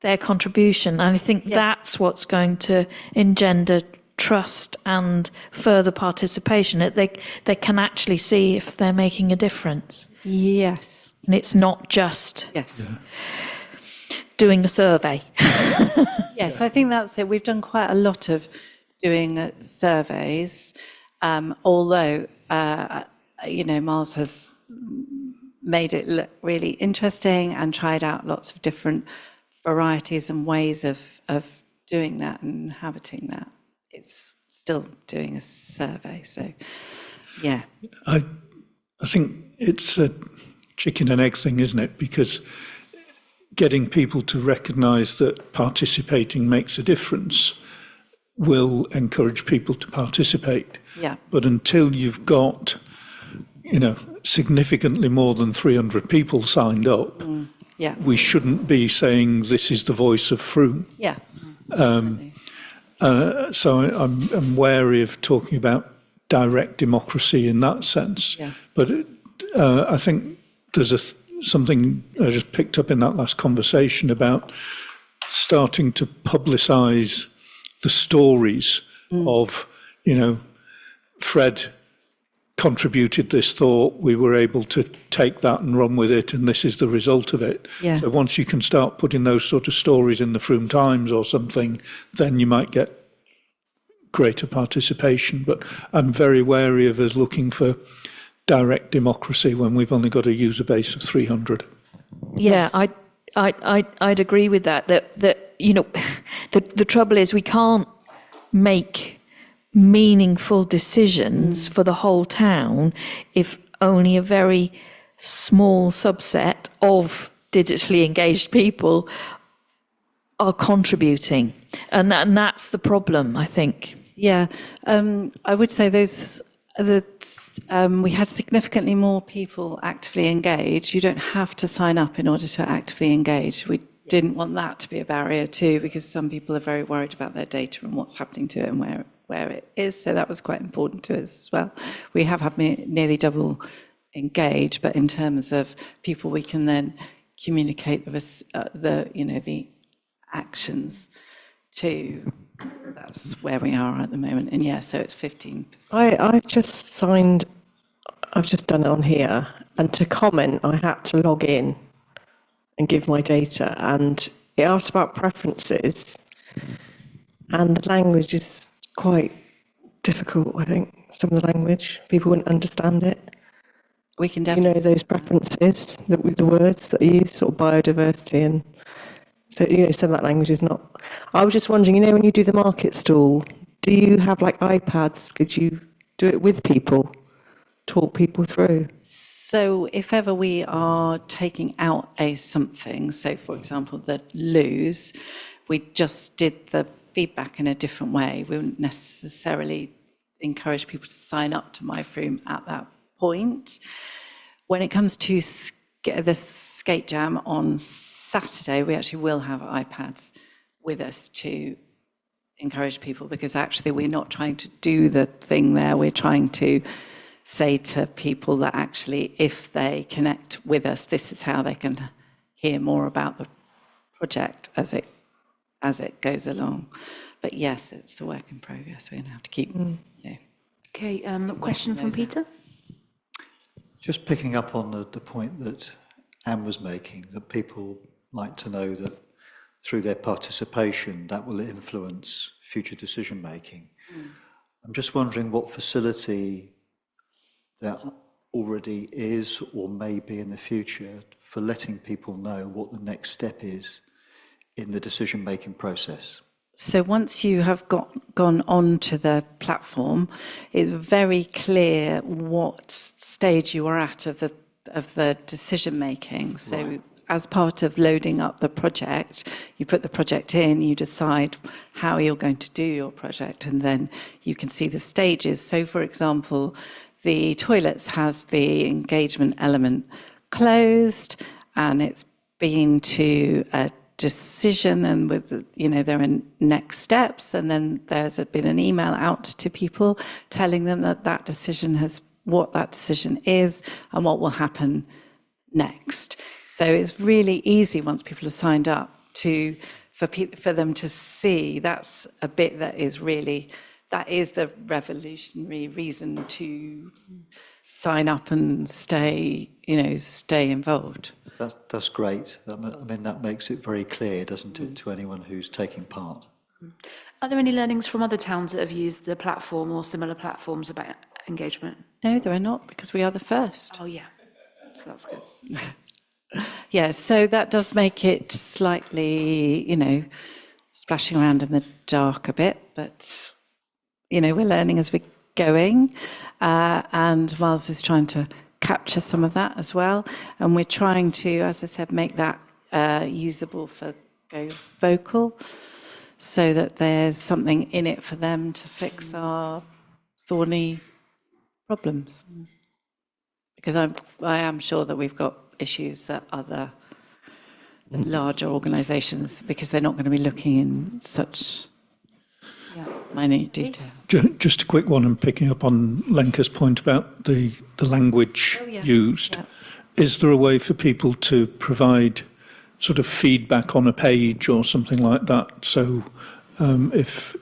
[SPEAKER 2] their contribution. And I think that's what's going to engender trust and further participation. They can actually see if they're making a difference.
[SPEAKER 6] Yes.
[SPEAKER 2] And it's not just
[SPEAKER 6] Yes.
[SPEAKER 2] doing a survey.
[SPEAKER 6] Yes, I think that's it. We've done quite a lot of doing surveys, although, Miles has made it look really interesting and tried out lots of different varieties and ways of doing that and inhabiting that. It's still doing a survey, so yeah.
[SPEAKER 7] I think it's a chicken and egg thing, isn't it? Because getting people to recognise that participating makes a difference will encourage people to participate.
[SPEAKER 6] Yeah.
[SPEAKER 7] But until you've got, significantly more than 300 people signed up,
[SPEAKER 6] Yeah.
[SPEAKER 7] we shouldn't be saying this is the voice of Froome.
[SPEAKER 6] Yeah.
[SPEAKER 7] So I'm wary of talking about direct democracy in that sense.
[SPEAKER 6] Yeah.
[SPEAKER 7] But I think there's something I just picked up in that last conversation about starting to publicise the stories of, Fred contributed this thought, we were able to take that and run with it, and this is the result of it.
[SPEAKER 6] Yeah.
[SPEAKER 7] So once you can start putting those sort of stories in the Froome Times or something, then you might get greater participation. But I'm very wary of us looking for direct democracy when we've only got a user base of 300.
[SPEAKER 2] Yeah, I'd agree with that. That the trouble is we can't make meaningful decisions for the whole town if only a very small subset of digitally engaged people are contributing, and that's the problem, I think.
[SPEAKER 6] Yeah, I would say we had significantly more people actively engaged. You don't have to sign up in order to actively engage. We didn't want that to be a barrier too, because some people are very worried about their data and what's happening to it and where it is. So that was quite important to us as well. We have had nearly double engaged, but in terms of people we can then communicate the actions to. That's where we are at the moment. And yeah, so it's 15%.
[SPEAKER 5] I've just done it on here, and to comment, I had to log in and give my data, and it asked about preferences, and the language is quite difficult, I think. Some of the language, people wouldn't understand it.
[SPEAKER 6] We can definitely.
[SPEAKER 5] Those preferences, the words that are used, sort of biodiversity, and so, some of that language is not. I was just wondering, when you do the market stall, do you have like iPads? Could you do it with people, talk people through?
[SPEAKER 6] So if ever we are taking out something, so for example, the loos, we just did the feedback in a different way. We wouldn't necessarily encourage people to sign up to My Froome at that point. When it comes to the skate jam on Saturday, we actually will have iPads with us to encourage people, because actually we're not trying to do the thing there. We're trying to say to people that actually, if they connect with us, this is how they can hear more about the project as it goes along. But yes, it's a work in progress. We're going to have to keep.
[SPEAKER 3] Okay, question from Peter.
[SPEAKER 1] Just picking up on the point that Anne was making, that people like to know that through their participation, that will influence future decision making. I'm just wondering what facility there already is or may be in the future for letting people know what the next step is in the decision making process.
[SPEAKER 6] So once you have gone on to the platform, it's very clear what stage you are at of the decision making. So
[SPEAKER 1] Right.
[SPEAKER 6] as part of loading up the project, you put the project in, you decide how you're going to do your project, and then you can see the stages. So for example, the toilets has the engagement element closed, and it's been to a decision, and with there are next steps, and then there's been an email out to people telling them that decision what that decision is and what will happen next. So it's really easy once people have signed up for them to see. That's a bit that is the revolutionary reason to sign up and stay involved.
[SPEAKER 1] That's great. I mean, that makes it very clear, doesn't it, to anyone who's taking part.
[SPEAKER 3] Are there any learnings from other towns that have used the platform or similar platforms about engagement?
[SPEAKER 6] No, there are not, because we are the first.
[SPEAKER 3] Oh, yeah. So that's good.
[SPEAKER 6] Yeah, so that does make it slightly, splashing around in the dark a bit, but, we're learning as we're going. And Miles is trying to capture some of that as well. And we're trying to, as I said, make that usable for Go Vocal, so that there's something in it for them to fix our thorny problems. Because I am sure that we've got issues that other larger organisations, because they're not going to be looking in such minute detail.
[SPEAKER 7] Just a quick one, and picking up on Lenka's point about the language used.
[SPEAKER 6] Yeah.
[SPEAKER 7] Is there a way for people to provide sort of feedback on a page or something like that? So if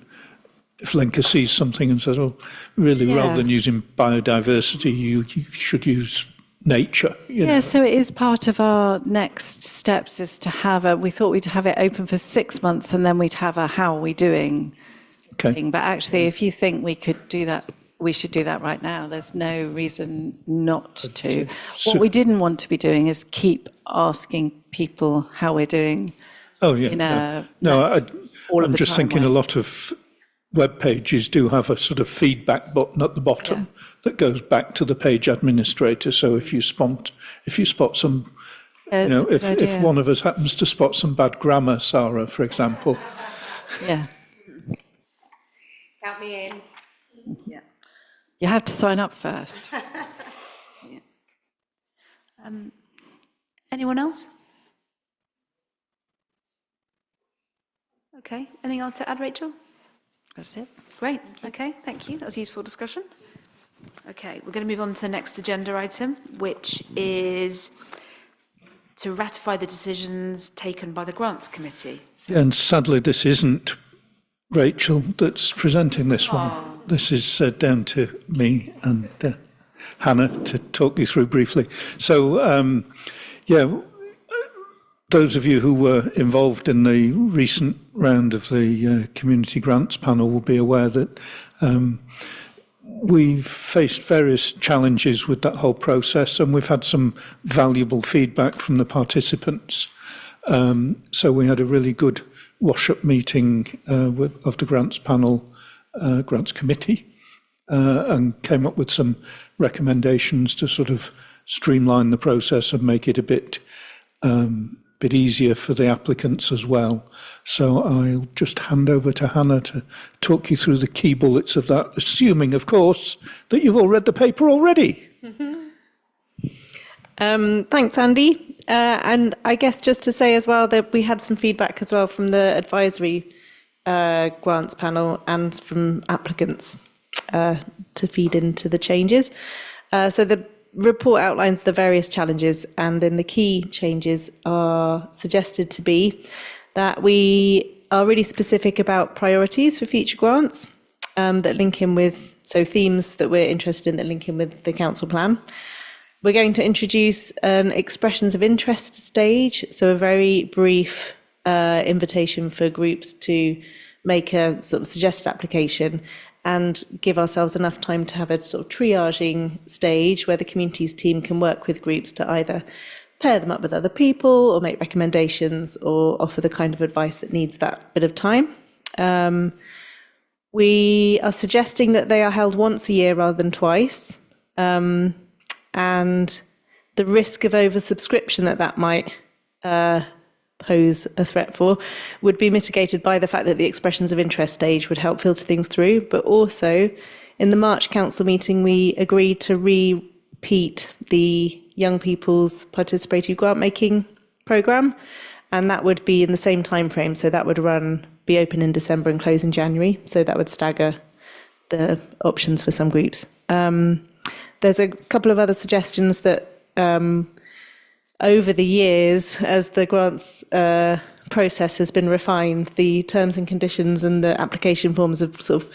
[SPEAKER 7] Lenka sees something and says, "Oh, really, rather than using biodiversity, you should use nature."
[SPEAKER 6] Yeah, so it is part of our next steps is to have we thought we'd have it open for 6 months, and then we'd have a how are we doing thing. But actually, if you think we could do that, we should do that right now. There's no reason not to. What we didn't want to be doing is keep asking people how we're doing.
[SPEAKER 7] Oh, yeah. I'm just thinking a lot of web pages do have a sort of feedback button at the bottom that goes back to the page administrator. So if you spot some, if one of us happens to spot some bad grammar, Sarah, for example.
[SPEAKER 6] Yeah.
[SPEAKER 9] Count me in.
[SPEAKER 3] Yeah.
[SPEAKER 6] You have to sign up first.
[SPEAKER 3] Anyone else? Okay. Anything else to add, Rachel?
[SPEAKER 6] That's it.
[SPEAKER 3] Great. Okay. Thank you. That was useful discussion. Okay. We're going to move on to the next agenda item, which is to ratify the decisions taken by the Grants Committee. So,
[SPEAKER 7] And sadly, this isn't Rachel that's presenting this one. This is down to me and Hannah to talk you through briefly. So, those of you who were involved in the recent round of the community grants panel will be aware that we've faced various challenges with that whole process, and we've had some valuable feedback from the participants. So we had a really good wash-up meeting of the grants panel, grants committee, and came up with some recommendations to sort of streamline the process and make it a bit easier for the applicants as well. So I'll just hand over to Hannah to talk you through the key bullets of that, assuming, of course, that you've all read the paper already.
[SPEAKER 5] Thanks, Andy. And I guess just to say as well that we had some feedback as well from the advisory grants panel and from applicants to feed into the changes. So the report outlines the various challenges, and then the key changes are suggested to be that we are really specific about priorities for future grants that link in with, so themes that we're interested in that link in with the council plan.
[SPEAKER 10] we're going to introduce an expressions of interest stage, so a very brief invitation for groups to make a sort of suggested application and give ourselves enough time to have a sort of triaging stage where the communities team can work with groups to either pair them up with other people or make recommendations or offer the kind of advice that needs that bit of time. We are suggesting that they are held once a year rather than twice. And the risk of oversubscription that might pose a threat for would be mitigated by the fact that the expressions of interest stage would help filter things through. But also, in the March Council meeting, we agreed to repeat the Young People's Participatory Grant Making Programme, and that would be in the same time frame. So that would be open in December and close in January. So that would stagger the options for some groups. There's a couple of other suggestions that over the years, as the grants process has been refined, the terms and conditions and the application forms have sort of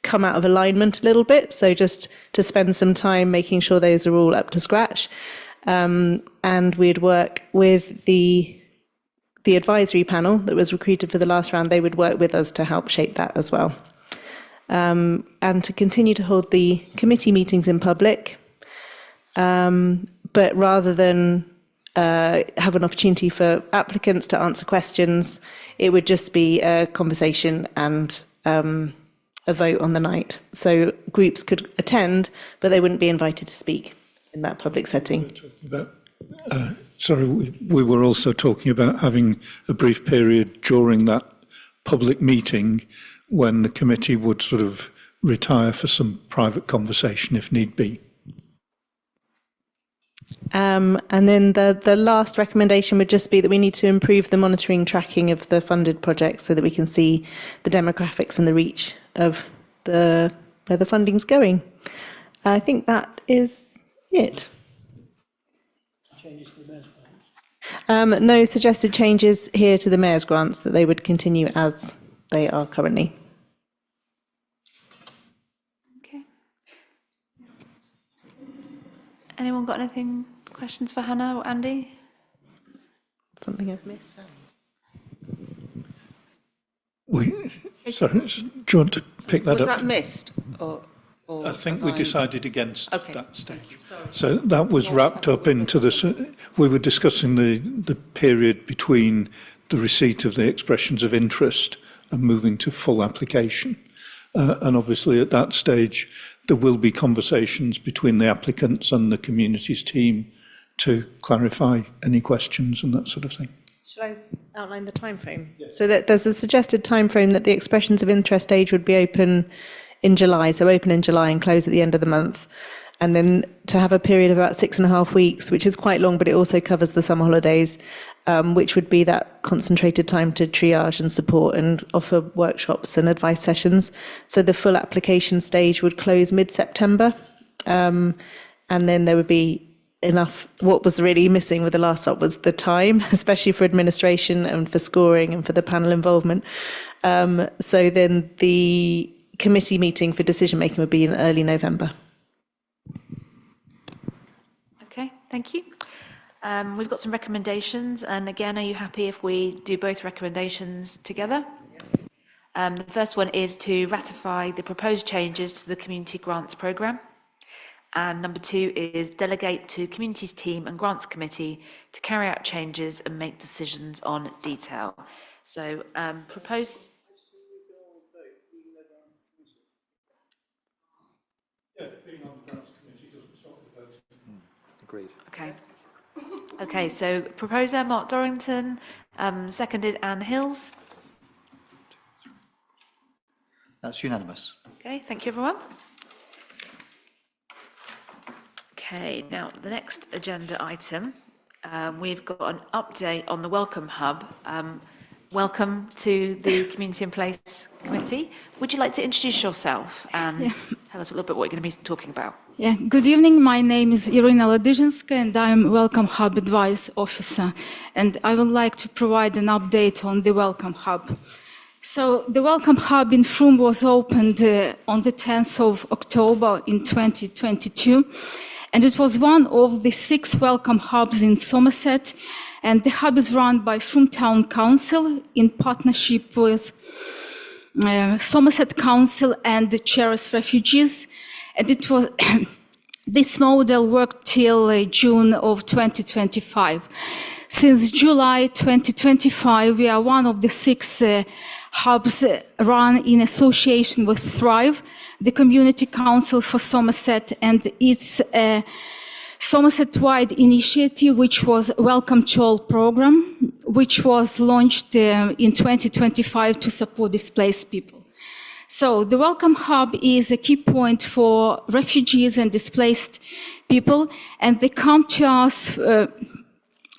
[SPEAKER 10] come out of alignment a little bit. So just to spend some time making sure those are all up to scratch. And we'd work with the advisory panel that was recruited for the last round. They would work with us to help shape that as well. And to continue to hold the committee meetings in public, but rather than have an opportunity for applicants to answer questions, it would just be a conversation and a vote on the night. So groups could attend, but they wouldn't be invited to speak in that public setting.
[SPEAKER 7] Sorry, we were also talking about having a brief period during that public meeting when the committee would sort of retire for some private conversation if need be.
[SPEAKER 10] And then the last recommendation would just be that we need to improve the monitoring tracking of the funded projects so that we can see the demographics and the reach of where the funding's going. I think that is it. No suggested changes here to the mayor's grants, that they would continue as they are currently.
[SPEAKER 9] Okay. Anyone got anything, questions for Hannah or Andy?
[SPEAKER 10] Something I've missed?
[SPEAKER 7] Sorry, do you want to pick that up?
[SPEAKER 8] Was that missed? Or
[SPEAKER 7] I think we decided against
[SPEAKER 8] Okay.
[SPEAKER 7] that stage. So that was wrapped up into this. We were discussing the period between the receipt of the expressions of interest and moving to full application. And obviously at that stage, there will be conversations between the applicants and the communities team to clarify any questions and that sort of thing.
[SPEAKER 10] Shall I outline the timeframe? Yes. So that there's a suggested timeframe that the expressions of interest stage would be open in July, so open in July and close at the end of the month. And then to have a period of about 6.5 weeks, which is quite long, but it also covers the summer holidays, which would be that concentrated time to triage and support and offer workshops and advice sessions. So the full application stage would close mid-September. And then there would be enough. What was really missing with the last stop was the time, especially for administration and for scoring and for the panel involvement. So then the committee meeting for decision making would be in early November.
[SPEAKER 9] Okay, thank you. We've got some recommendations, and again, are you happy if we do both recommendations together? The first one is to ratify the proposed changes to the Community Grants Programme. And number 2 is delegate to Communities Team and Grants Committee to carry out changes and make decisions on detail. So propose.
[SPEAKER 1] Agreed.
[SPEAKER 9] Okay. Okay, so proposer Mark Dorrington, seconded Anne Hills.
[SPEAKER 1] That's unanimous.
[SPEAKER 9] Okay, thank you, everyone. Okay, now the next agenda item, we've got an update on the Welcome Hub. Welcome to the Community in Place Committee. Would you like to introduce yourself and tell us a little bit what you're going to be talking about?
[SPEAKER 11] Yeah, good evening. My name is Irina Ladizhinska and I'm Welcome Hub Advice Officer. And I would like to provide an update on the Welcome Hub. So the Welcome Hub in Frome was opened on the 10th of October in 2022. And it was one of the 6 welcome hubs in Somerset. And the hub is run by Frome Town Council in partnership with Somerset Council and the Cheris Refugees. And it was this model worked till June of 2025. Since July 2025, we are one of the 6 hubs run in association with Thrive, the Community Council for Somerset, and its Somerset-wide initiative, which was Welcome to All program, which was launched in 2025 to support displaced people. So the Welcome Hub is a key point for refugees and displaced people, and they come to us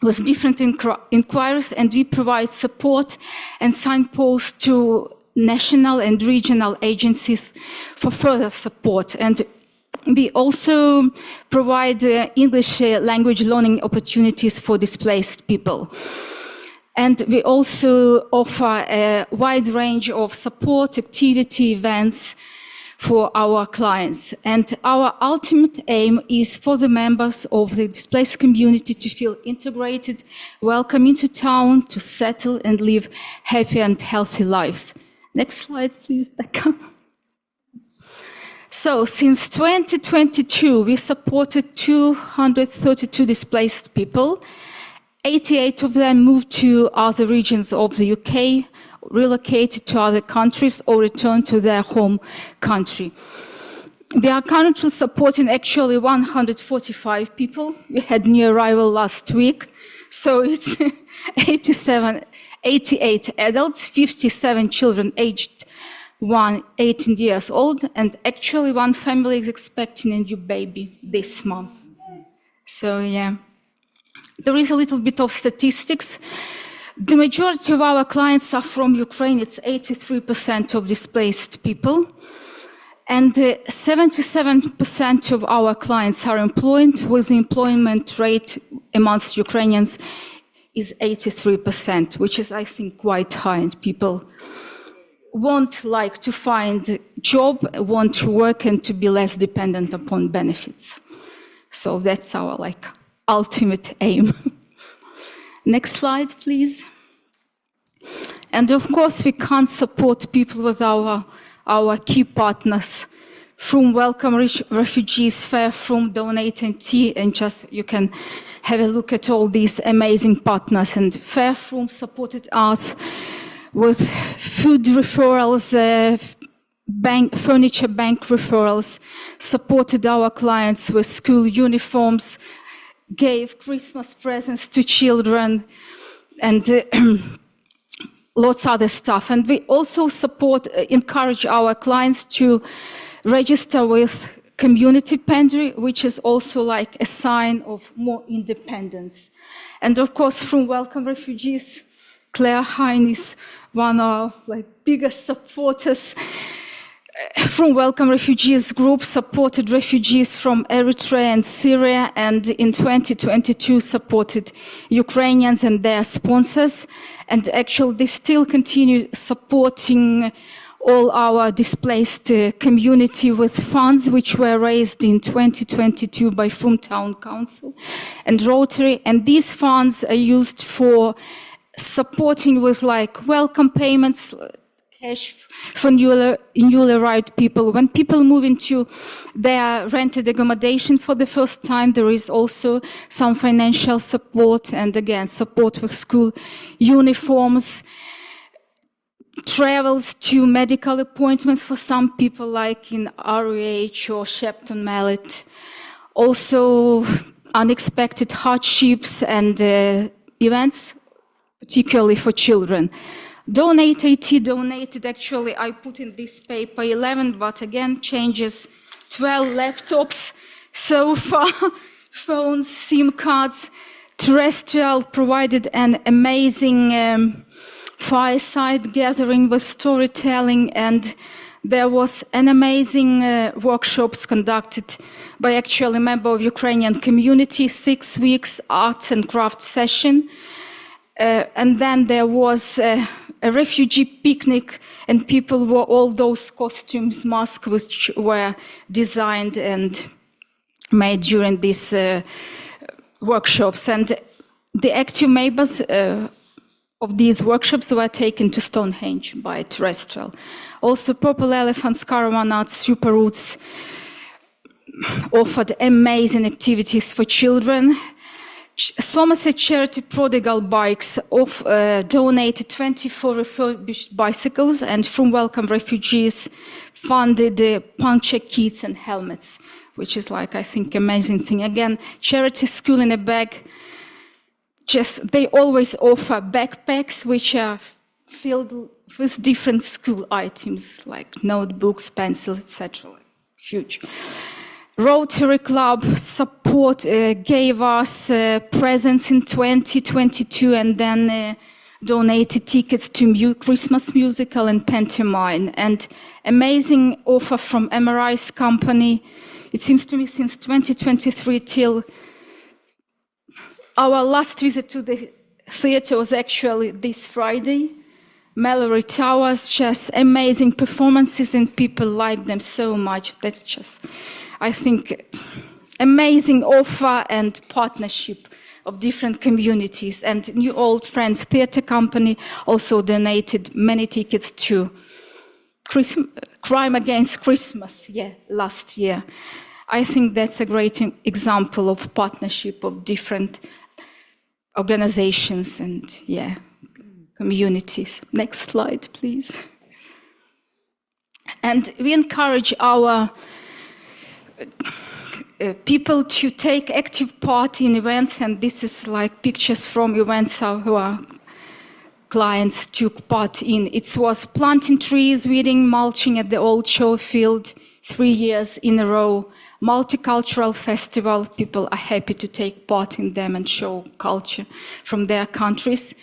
[SPEAKER 11] with different inquiries, and we provide support and signposts to national and regional agencies for further support. And we also provide English language learning opportunities for displaced people. And we also offer a wide range of support activity events for our clients. And our ultimate aim is for the members of the displaced community to feel integrated, welcome into town, to settle and live happy and healthy lives. Next slide, please, Becca. So since 2022, we supported 232 displaced people. 88 of them moved to other regions of the UK, relocated to other countries, or returned to their home country. We are currently supporting actually 145 people. We had new arrival last week. So it's 88 adults, 57 children aged 18 years old, and actually one family is expecting a new baby this month. So yeah, there is a little bit of statistics. The majority of our clients are from Ukraine. It's 83% of displaced people. And 77% of our clients are employed, with the employment rate amongst Ukrainians is 83%, which is, I think, quite high. And people want like to find a job, want to work, and to be less dependent upon benefits. So that's our like ultimate aim. Next slide, please. And of course, we can't support people without our key partners. Frome Welcome Refugees, Fair Frome, Donate and Tea, and just you can have a look at all these amazing partners. And Fair Frome supported us with food referrals, furniture bank referrals, supported our clients with school uniforms, gave Christmas presents to children, and lots of other stuff. And we also encourage our clients to register with Community Pantry, which is also like a sign of more independence. And of course, Frome Welcome Refugees, Claire Hine is one of like biggest supporters. Frome Welcome Refugees group supported refugees from Eritrea and Syria, and in 2022 supported Ukrainians and their sponsors. And actually they still continue supporting all our displaced community with funds which were raised in 2022 by Frome Town Council and Rotary. And these funds are used for supporting with like welcome payments, cash for newly arrived people. When people move into their rented accommodation for the first time, there is also some financial support, and again, support with school uniforms, travels to medical appointments for some people, like in RUH or Shepton Mallet. Also, unexpected hardships and events, particularly for children. Donate IT donated, actually, I put in this paper 11, but again, changes 12 laptops so far, phones, SIM cards. Terrestrial provided an amazing fireside gathering with storytelling, and there was an amazing workshops conducted by actually a member of Ukrainian community, 6 weeks arts and craft session. And then there was a refugee picnic, and people wore all those costumes, masks which were designed and made during these workshops. And the active members of these workshops were taken to Stonehenge by terrestrial. Also, Purple Elephants, Caravanats, Super Roots offered amazing activities for children. Somerset Charity Prodigal Bikes donated 24 refurbished bicycles, and From Welcome Refugees funded the puncture kits and helmets, which is like, I think, amazing thing. Again, Charity School in a Bag, they always offer backpacks which are filled with different school items like notebooks, pencils, etc. Huge. Rotary Club support gave us presents in 2022 and then donated tickets to Christmas musical and pantomime. And amazing offer from MRI's company. It seems to me since 2023 till our last visit to the theatre was actually this Friday. Mallory Towers, just amazing performances and people like them so much. That's just, I think, amazing offer and partnership of different communities. And New Old Friends Theatre Company also donated many tickets to Crime Against Christmas, last year. I think that's a great example of partnership of different organizations and communities. Next slide, please. And we encourage our people to take active part in events, and this is like pictures from events our clients took part in. It was planting trees, weeding, mulching at the old show field 3 years in a row. Multicultural festival, people are happy to take part in them and show culture from their countries.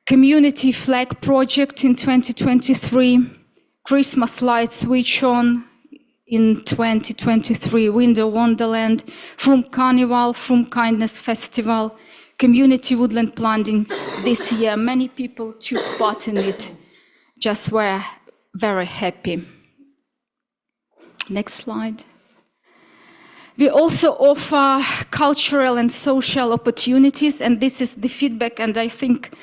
[SPEAKER 11] Community flag project in 2023, Christmas lights switch on in 2023, Winter Wonderland, From Carnival, From Kindness Festival, community woodland planting this year. Many people took part in it, just were very happy. Next slide. We also offer cultural and social opportunities, and this is the feedback, and I think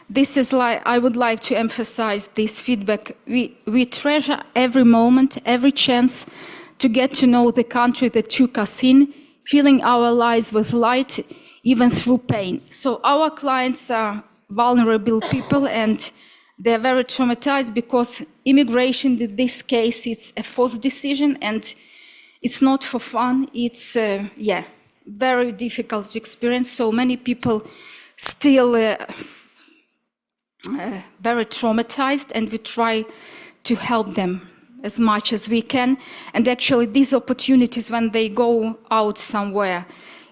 [SPEAKER 11] this is like, I would like to emphasize this feedback. We treasure every moment, every chance to get to know the country that took us in, filling our lives with light, even through pain. So our clients are vulnerable people and they're very traumatized because immigration, in this case, it's a forced decision and it's not for fun. It's, very difficult experience. So many people still very traumatized, and we try to help them as much as we can. And actually these opportunities, when they go out somewhere,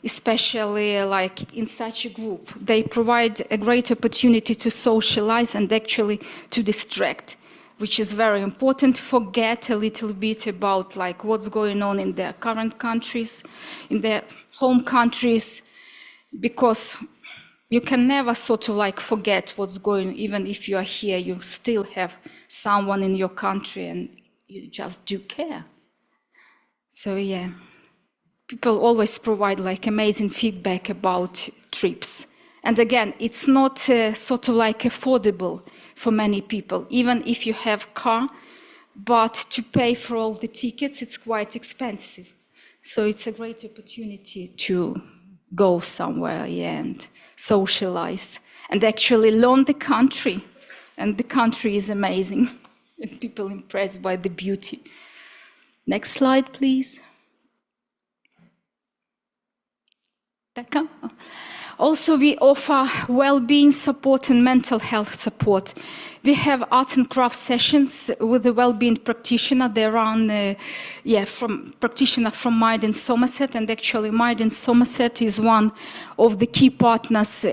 [SPEAKER 11] especially like in such a group, they provide a great opportunity to socialize and actually to distract, which is very important. Forget a little bit about like what's going on in their current countries, in their home countries, because you can never sort of like forget what's going on. Even if you are here, you still have someone in your country and you just do care. So people always provide like amazing feedback about trips. And again, it's not sort of like affordable for many people, even if you have a car, but to pay for all the tickets, it's quite expensive. So it's a great opportunity to go somewhere and socialize and actually learn the country. And the country is amazing and people impressed by the beauty. Next slide, please. Becca. Also, we offer well-being support and mental health support. We have arts and crafts sessions with a well-being practitioner. They run, from practitioner from Miden Somerset, and actually Miden Somerset is one of the key partners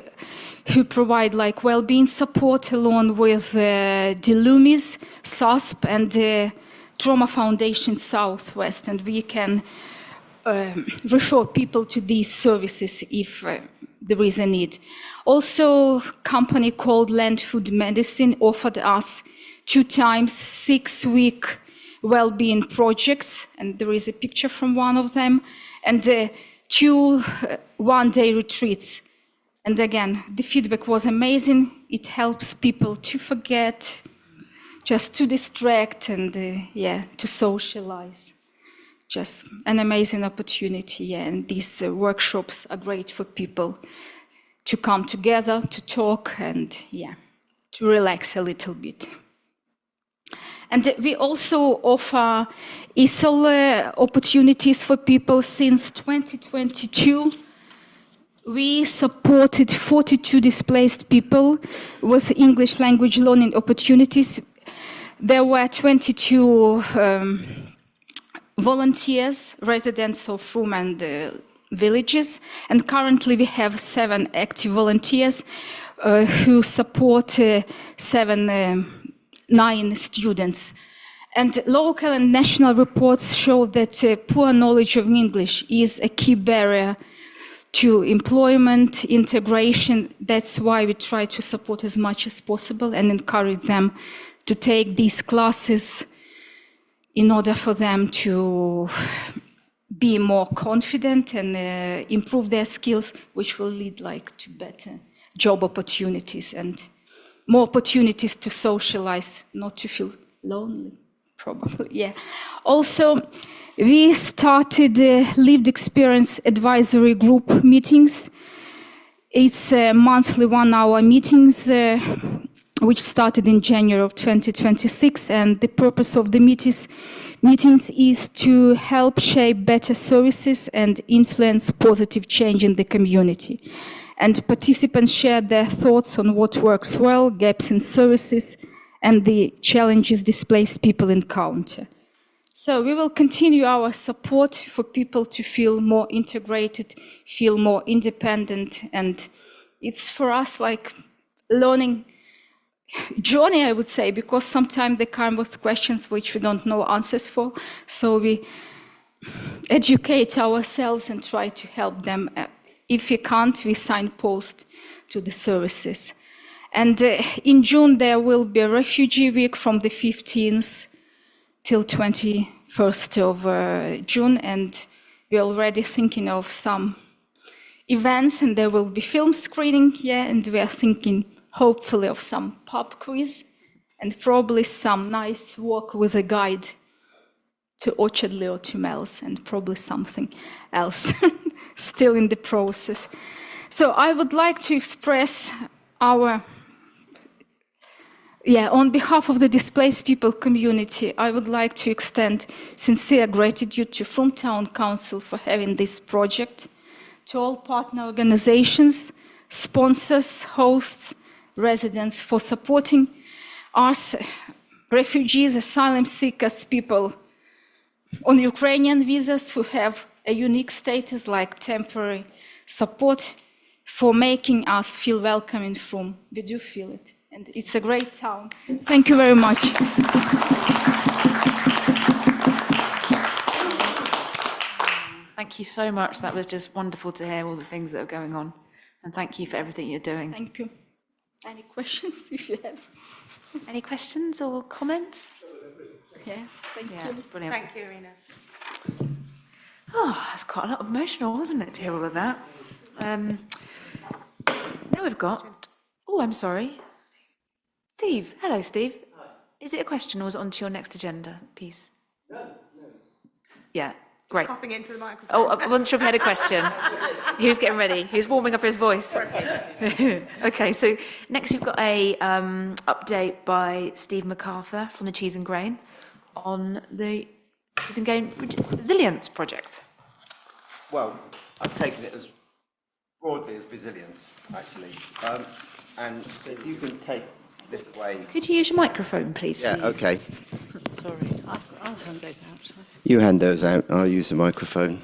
[SPEAKER 11] who provide like well-being support along with Delumis, SASP, and Trauma Foundation Southwest, and we can refer people to these services if there is a need. Also, a company called Land Food Medicine offered us 2 times 6-week well-being projects, and there is a picture from one of them. and 2 one-day retreats. And again, the feedback was amazing. It helps people to forget, just to distract and to socialize. Just an amazing opportunity. Yeah. And these workshops are great for people to come together, to talk and to relax a little bit. And we also offer ESOL opportunities for people since 2022. We supported 42 displaced people with English language learning opportunities. There were 22 volunteers, residents of Room and villages, and currently we have 7 active volunteers who support 9 students. And local and national reports show that poor knowledge of English is a key barrier to employment, integration. That's why we try to support as much as possible and encourage them to take these classes in order for them to be more confident and improve their skills, which will lead to better job opportunities and more opportunities to socialize, not to feel lonely, probably, yeah. Also, we started lived experience advisory group meetings. It's monthly 1-hour meetings, which started in January of 2026, and the purpose of the meetings is to help shape better services and influence positive change in the community. And participants share their thoughts on what works well, gaps in services, and the challenges displaced people encounter. So we will continue our support for people to feel more integrated, feel more independent, and it's for us like learning journey, I would say, because sometimes they come with questions which we don't know answers for. So we educate ourselves and try to help them. If we can't, we signpost to the services. And in June, there will be a refugee week from the 15th till 21st of June. And we're already thinking of some events, and there will be film screening, and we are thinking hopefully of some pub quiz and probably some nice walk with a guide to Orchardly or to Mel's, and probably something else still in the process. So I would like to express our, on behalf of the displaced people community, I would like to extend sincere gratitude to Frome Town Council for having this project, to all partner organizations, sponsors, hosts, residents for supporting us, refugees, asylum seekers, people on Ukrainian visas who have a unique status like temporary support, for making us feel welcome in Frome. We do feel it, and it's a great town. Thank you very much.
[SPEAKER 9] Thank you so much. That was just wonderful to hear all the things that are going on. And thank you for everything you're doing.
[SPEAKER 11] Thank you. Any questions if you have?
[SPEAKER 9] Any questions or comments?
[SPEAKER 11] Yeah, thank you.
[SPEAKER 9] It's brilliant.
[SPEAKER 3] Thank you, Irina.
[SPEAKER 9] Oh, that's quite a lot emotional, wasn't it, to hear all of that? Now we've got, I'm sorry. Steve. Hello, Steve. Hi. Is it a question or is it onto your next agenda piece? No. Yeah, great.
[SPEAKER 3] Just coughing into the microphone.
[SPEAKER 9] Oh, I wasn't sure if you had a question. He was getting ready. He was warming up his voice. Okay, so next you've got a update by Steve MacArthur from the Cheese and Grain on the Cheese and Grain Resilience Project.
[SPEAKER 12] Well, I've taken it as broadly as resilience, actually. And if you can take this away.
[SPEAKER 9] Could you use your microphone, please, Steve?
[SPEAKER 12] Yeah, okay.
[SPEAKER 6] Sorry, I'll hand those out.
[SPEAKER 12] You hand those out, I'll use the microphone.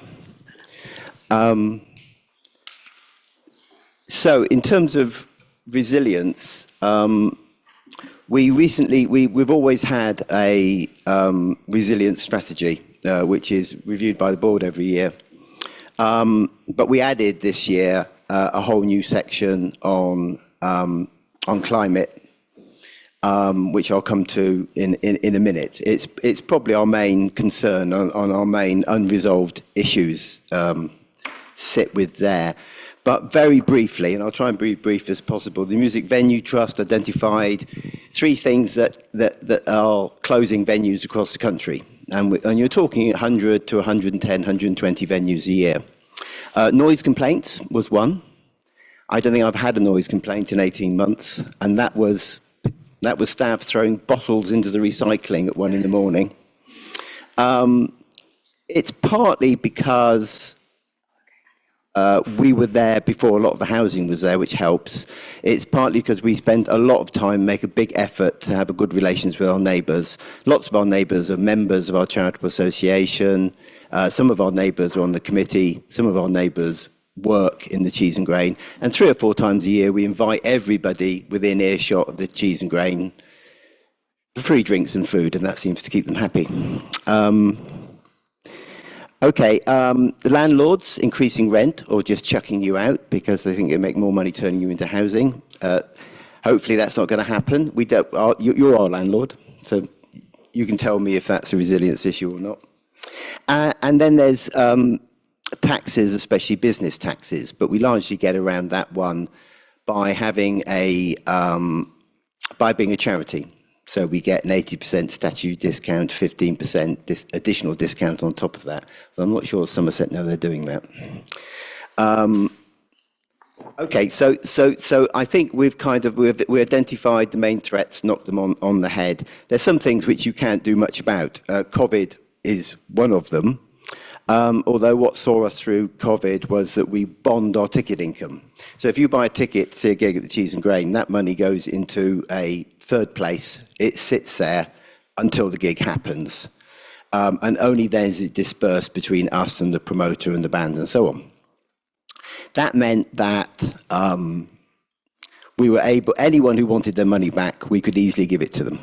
[SPEAKER 12] So in terms of resilience, we've always had a resilience strategy, which is reviewed by the board every year. But we added this year a whole new section on climate. which I'll come to in a minute. It's probably our main concern on our main unresolved issues sit with there. But very briefly, and I'll try and be brief as possible, the Music Venue Trust identified 3 things that are closing venues across the country. And you're talking 100 to 110, 120 venues a year. Noise complaints was one. I don't think I've had a noise complaint in 18 months, and that was staff throwing bottles into the recycling at 1 a.m. It's partly because we were there before a lot of the housing was there, which helps. It's partly because we spend a lot of time, make a big effort to have a good relations with our neighbours. Lots of our neighbours are members of our charitable association. Some of our neighbours are on the committee. Some of our neighbours work in the Cheese and Grain. And 3 or 4 times a year, we invite everybody within earshot of the Cheese and Grain for free drinks and food, and that seems to keep them happy. The landlords increasing rent or just chucking you out because they think they make more money turning you into housing. Hopefully that's not going to happen. You're our landlord, so you can tell me if that's a resilience issue or not. And then there's taxes, especially business taxes, but we largely get around that one by having by being a charity. So we get an 80% statute discount, 15% additional discount on top of that. So I'm not sure Somerset know they're doing that. So I think we've we identified the main threats, knocked them on the head. There's some things which you can't do much about. COVID is one of them. Although what saw us through COVID was that we bond our ticket income. So if you buy a ticket to a gig at the Cheese and Grain, that money goes into a third place. It sits there until the gig happens. And only then is it dispersed between us and the promoter and the band and so on. That meant that we were able, anyone who wanted their money back, we could easily give it to them.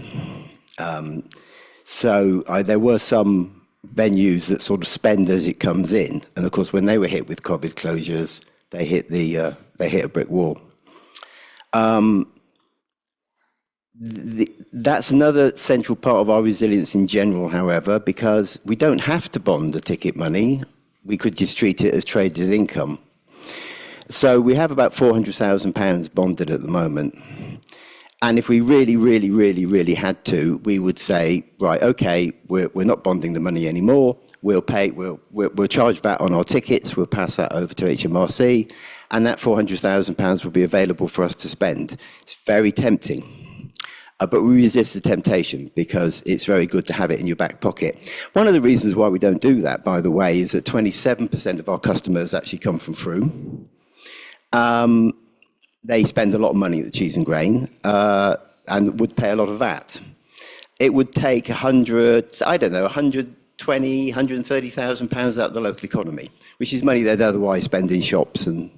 [SPEAKER 12] There were some venues that sort of spend as it comes in, and of course when they were hit with COVID closures, they hit a brick wall. That's another central part of our resilience in general, however, because we don't have to bond the ticket money. We could just treat it as traded income. So we have about £400,000 bonded at the moment. And if we really had to, we would say, right, okay, we're not bonding the money anymore. We'll charge VAT on our tickets. We'll pass that over to HMRC, and that £400,000 will be available for us to spend. It's very tempting, but we resist the temptation because it's very good to have it in your back pocket. One of the reasons why we don't do that, by the way, is that 27% of our customers actually come from Frome. They spend a lot of money at the Cheese and Grain and would pay a lot of VAT. It would take 130,000 pounds out of the local economy, which is money they'd otherwise spend in shops and,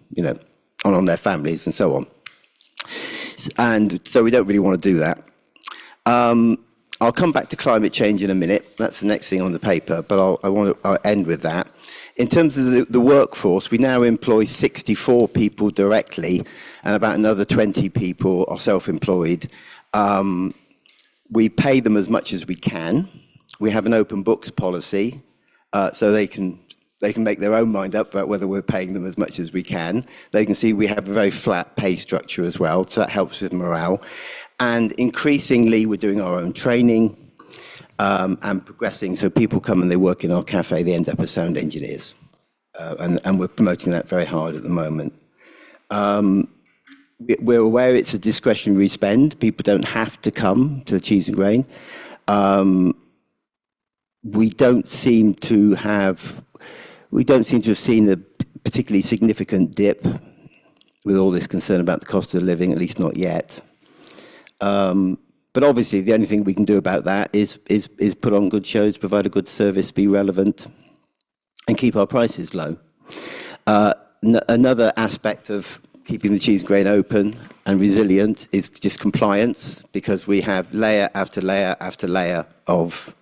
[SPEAKER 12] on their families and so on. And so we don't really want to do that. I'll come back to climate change in a minute. That's the next thing on the paper, but I'll end with that. In terms of the workforce, we now employ 64 people directly, and about another 20 people are self-employed. We pay them as much as we can. We have an open books policy, so they can make their own mind up about whether we're paying them as much as we can. They can see we have a very flat pay structure as well, so that helps with morale. And increasingly, we're doing our own training and progressing. So people come and they work in our cafe, they end up as sound engineers. And we're promoting that very hard at the moment. We're aware it's a discretionary spend. People don't have to come to the Cheese and Grain. We don't seem to have seen a particularly significant dip with all this concern about the cost of living, at least not yet. But obviously, the only thing we can do about that is put on good shows, provide a good service, be relevant, and keep our prices low. Another aspect of keeping the Cheese and Grain open and resilient is just compliance, because we have layer after layer after layer of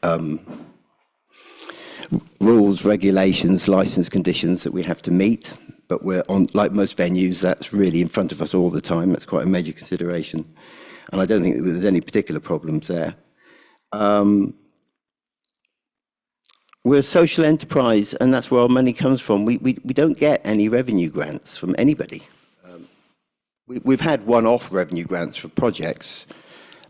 [SPEAKER 12] rules, regulations, license conditions that we have to meet. But we're on, like most venues, that's really in front of us all the time. That's quite a major consideration. and I don't think that there's any particular problems there. We're a social enterprise, and that's where our money comes from. We don't get any revenue grants from anybody. We've had one-off revenue grants for projects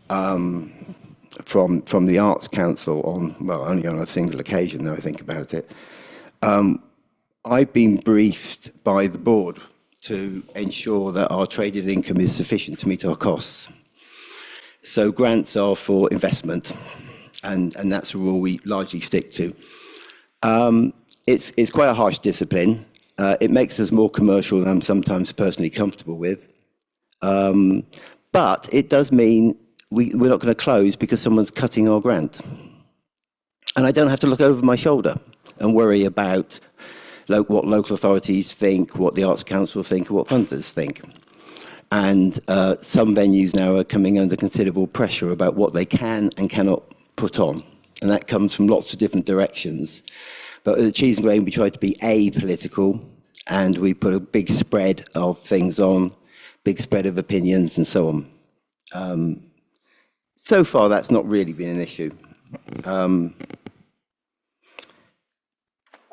[SPEAKER 12] from the Arts Council only on a single occasion, though I think about it. I've been briefed by the board to ensure that our traded income is sufficient to meet our costs. So grants are for investment, and that's a rule we largely stick to. It's quite a harsh discipline. It makes us more commercial than I'm sometimes personally comfortable with. But it does mean we're not going to close because someone's cutting our grant. And I don't have to look over my shoulder and worry about what local authorities think, what the Arts Council think, or what funders think. And some venues now are coming under considerable pressure about what they can and cannot put on. And that comes from lots of different directions. But at the Cheese and Grain, we try to be apolitical, and we put a big spread of things on, big spread of opinions, and so on. So far, that's not really been an issue.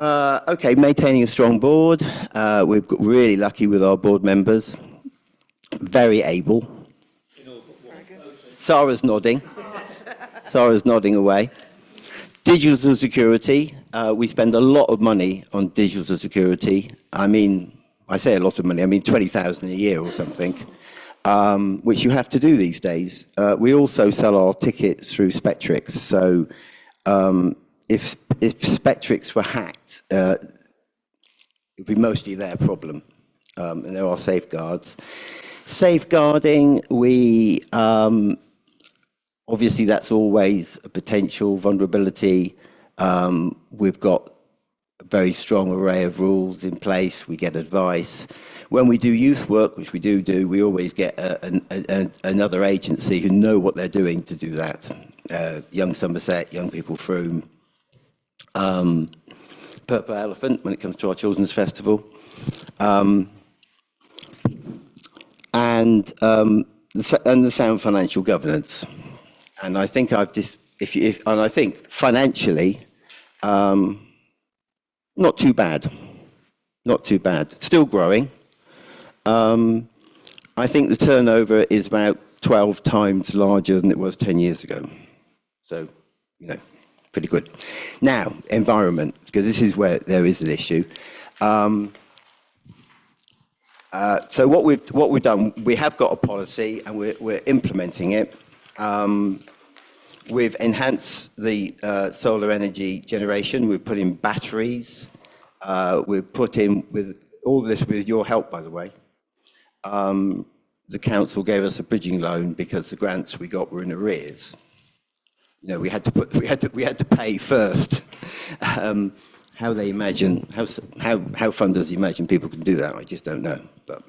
[SPEAKER 12] Okay, maintaining a strong board. We've got really lucky with our board members. Very able. Sarah's nodding. Sarah's nodding away. Digital security. We spend a lot of money on digital security. I mean, I say a lot of money, I mean 20,000 a year or something, which you have to do these days. We also sell our tickets through Spectrix. So if Spectrix were hacked, it would be mostly their problem. And there are safeguards. Safeguarding, we obviously that's always a potential vulnerability. We've got a very strong array of rules in place. We get advice. When we do youth work, which we do, we always get another agency who know what they're doing to do that. Young Somerset, Young People Frome, Purple Elephant when it comes to our children's festival. And the sound financial governance. And I think I've just, and I think financially, not too bad. Not too bad. Still growing. I think the turnover is about 12 times larger than it was 10 years ago. So, you know, pretty good. Now, environment, because this is where there is an issue. So what we've done, we have got a policy and we're implementing it. We've enhanced the solar energy generation. We've put in batteries. We've put in, with all this with your help, by the way, the council gave us a bridging loan because the grants we got were in arrears. You know, we had to pay first. How they imagine, how funders imagine people can do that, I just don't know. But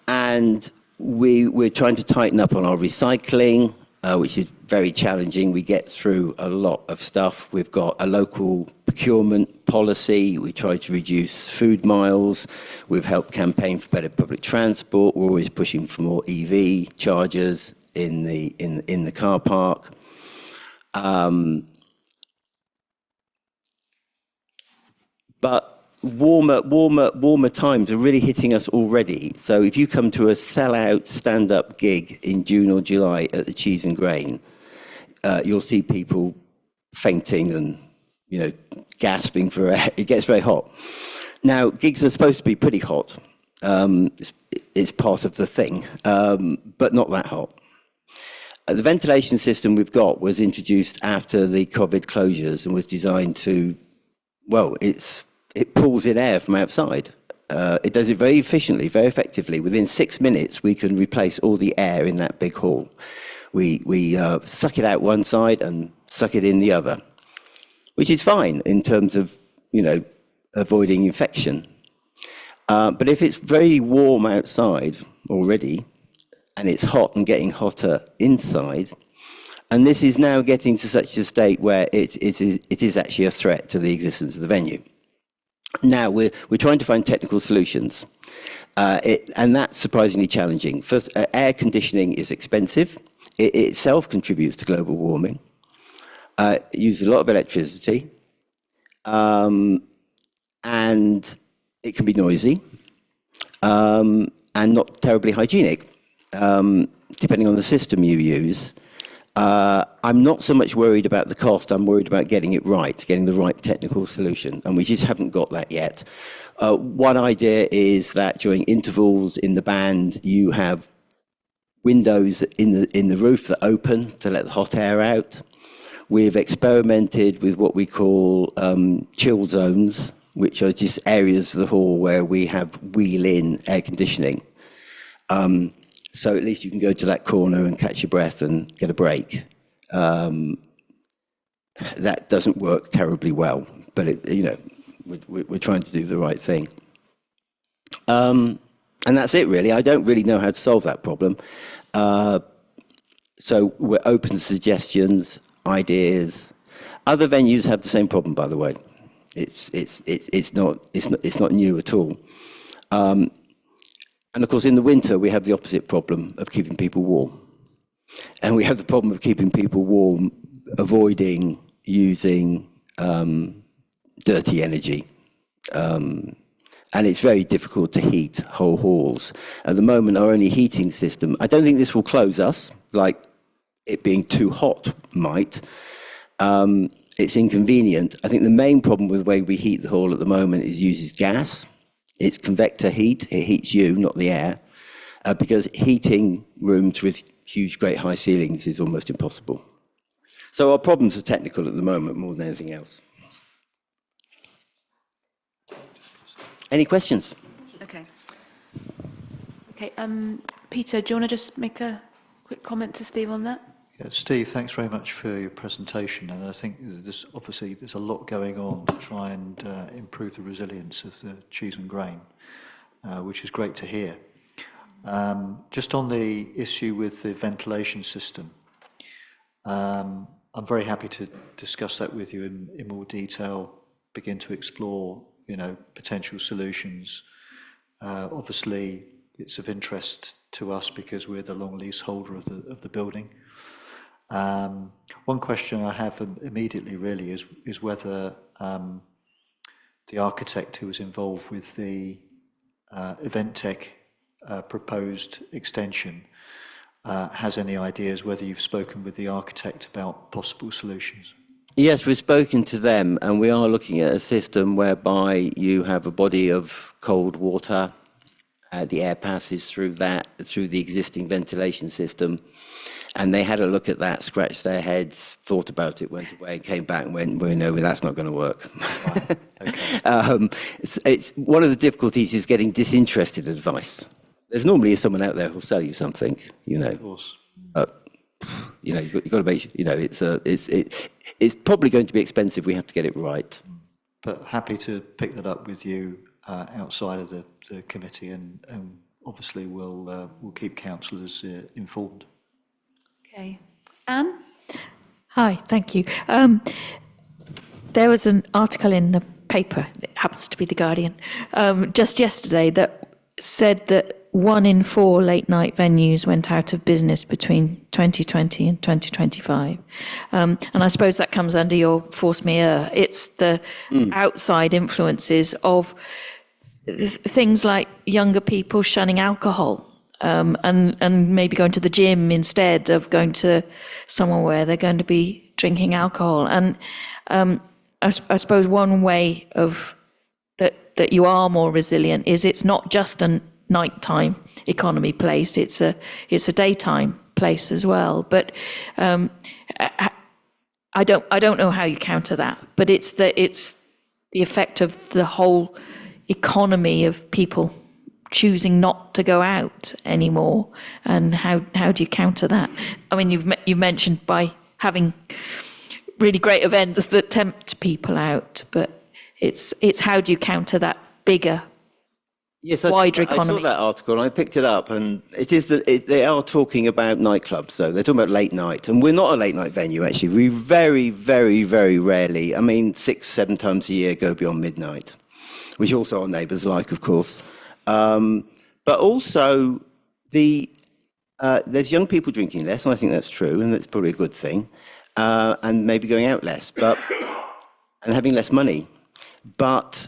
[SPEAKER 12] and we're trying to tighten up on our recycling, which is very challenging. We get through a lot of stuff. We've got a local procurement policy. We try to reduce food miles. We've helped campaign for better public transport. We're always pushing for more EV chargers in the car park. But warmer times are really hitting us already. So if you come to a sellout stand-up gig in June or July at the Cheese and Grain, you'll see people fainting and, you know, gasping for air. It gets very hot. Now, gigs are supposed to be pretty hot. It's part of the thing, but not that hot. The ventilation system we've got was introduced after the COVID closures and was designed to, well, it pulls in air from outside. It does it very efficiently, very effectively. Within 6 minutes, we can replace all the air in that big hall. We suck it out one side and suck it in the other, which is fine in terms of, you know, avoiding infection. But if it's very warm outside already, and it's hot and getting hotter inside, and this is now getting to such a state where it is actually a threat to the existence of the venue. Now, we're trying to find technical solutions. And that's surprisingly challenging. First, air conditioning is expensive. It itself contributes to global warming. It uses a lot of electricity. And it can be noisy and not terribly hygienic, depending on the system you use. I'm not so much worried about the cost, I'm worried about getting it right, getting the right technical solution, and we just haven't got that yet. One idea is that during intervals in the band, you have windows in the roof that open to let the hot air out. We've experimented with what we call chill zones, which are just areas of the hall where we have wheel-in air conditioning. So at least you can go to that corner and catch your breath and get a break. That doesn't work terribly well, but we're trying to do the right thing. And that's it, really. I don't really know how to solve that problem. So we're open to suggestions, ideas. Other venues have the same problem, by the way. It's not new at all. And of course, in the winter, we have the opposite problem of keeping people warm. And we have the problem of keeping people warm, avoiding using dirty energy. And it's very difficult to heat whole halls. At the moment, our only heating system, I don't think this will close us, like it being too hot might. It's inconvenient. I think the main problem with the way we heat the hall at the moment is uses gas. It's convector heat. It heats you, not the air, because heating rooms with huge, great high ceilings is almost impossible. So our problems are technical at the moment more than anything else. Any questions?
[SPEAKER 9] Okay. Okay, Peter, do you want to just make a quick comment to Steve on that?
[SPEAKER 1] Yeah, Steve, thanks very much for your presentation. And I think there's a lot going on to try and improve the resilience of the cheese and grain, which is great to hear. Just on the issue with the ventilation system, I'm very happy to discuss that with you in more detail, begin to explore, potential solutions. Obviously, it's of interest to us because we're the long leaseholder of the building. One question I have immediately really is whether the architect who was involved with the Eventec proposed extension has any ideas, whether you've spoken with the architect about possible solutions.
[SPEAKER 12] Yes, we've spoken to them, and we are looking at a system whereby you have a body of cold water, the air passes through the existing ventilation system. And they had a look at that, scratched their heads, thought about it, went away, and came back and went, well, no, that's not going to work.
[SPEAKER 1] Right. Okay.
[SPEAKER 12] It's one of the difficulties is getting disinterested advice. There's normally someone out there who'll sell you something,
[SPEAKER 1] Of course.
[SPEAKER 12] You've got to make, it's probably going to be expensive. We have to get it right.
[SPEAKER 1] But happy to pick that up with you outside of the committee, and obviously we'll keep councillors informed.
[SPEAKER 9] Okay. Anne?
[SPEAKER 2] Hi, thank you. There was an article in the paper, it happens to be The Guardian, just yesterday that said that 1 in 4 late night venues went out of business between 2020 and 2025. And I suppose that comes under your force majeure. It's the outside influences of things like younger people shunning alcohol. And maybe going to the gym instead of going to somewhere where they're going to be drinking alcohol. And I suppose one way of that you are more resilient is it's not just a nighttime economy place; it's a daytime place as well. But I don't know how you counter that. But it's the effect of the whole economy of people choosing not to go out anymore, and how do you counter that? I mean, you've mentioned by having really great events that tempt people out, but it's how do you counter that bigger, wider economy?
[SPEAKER 12] I saw that article and I picked it up, and it is that they are talking about nightclubs, though. They're talking about late night, and we're not a late night venue, actually. We very, very, very rarely, 6-7 times a year, go beyond midnight, which also our neighbours like, of course. But also, there's young people drinking less, and I think that's true, and that's probably a good thing, and maybe going out less, and having less money. But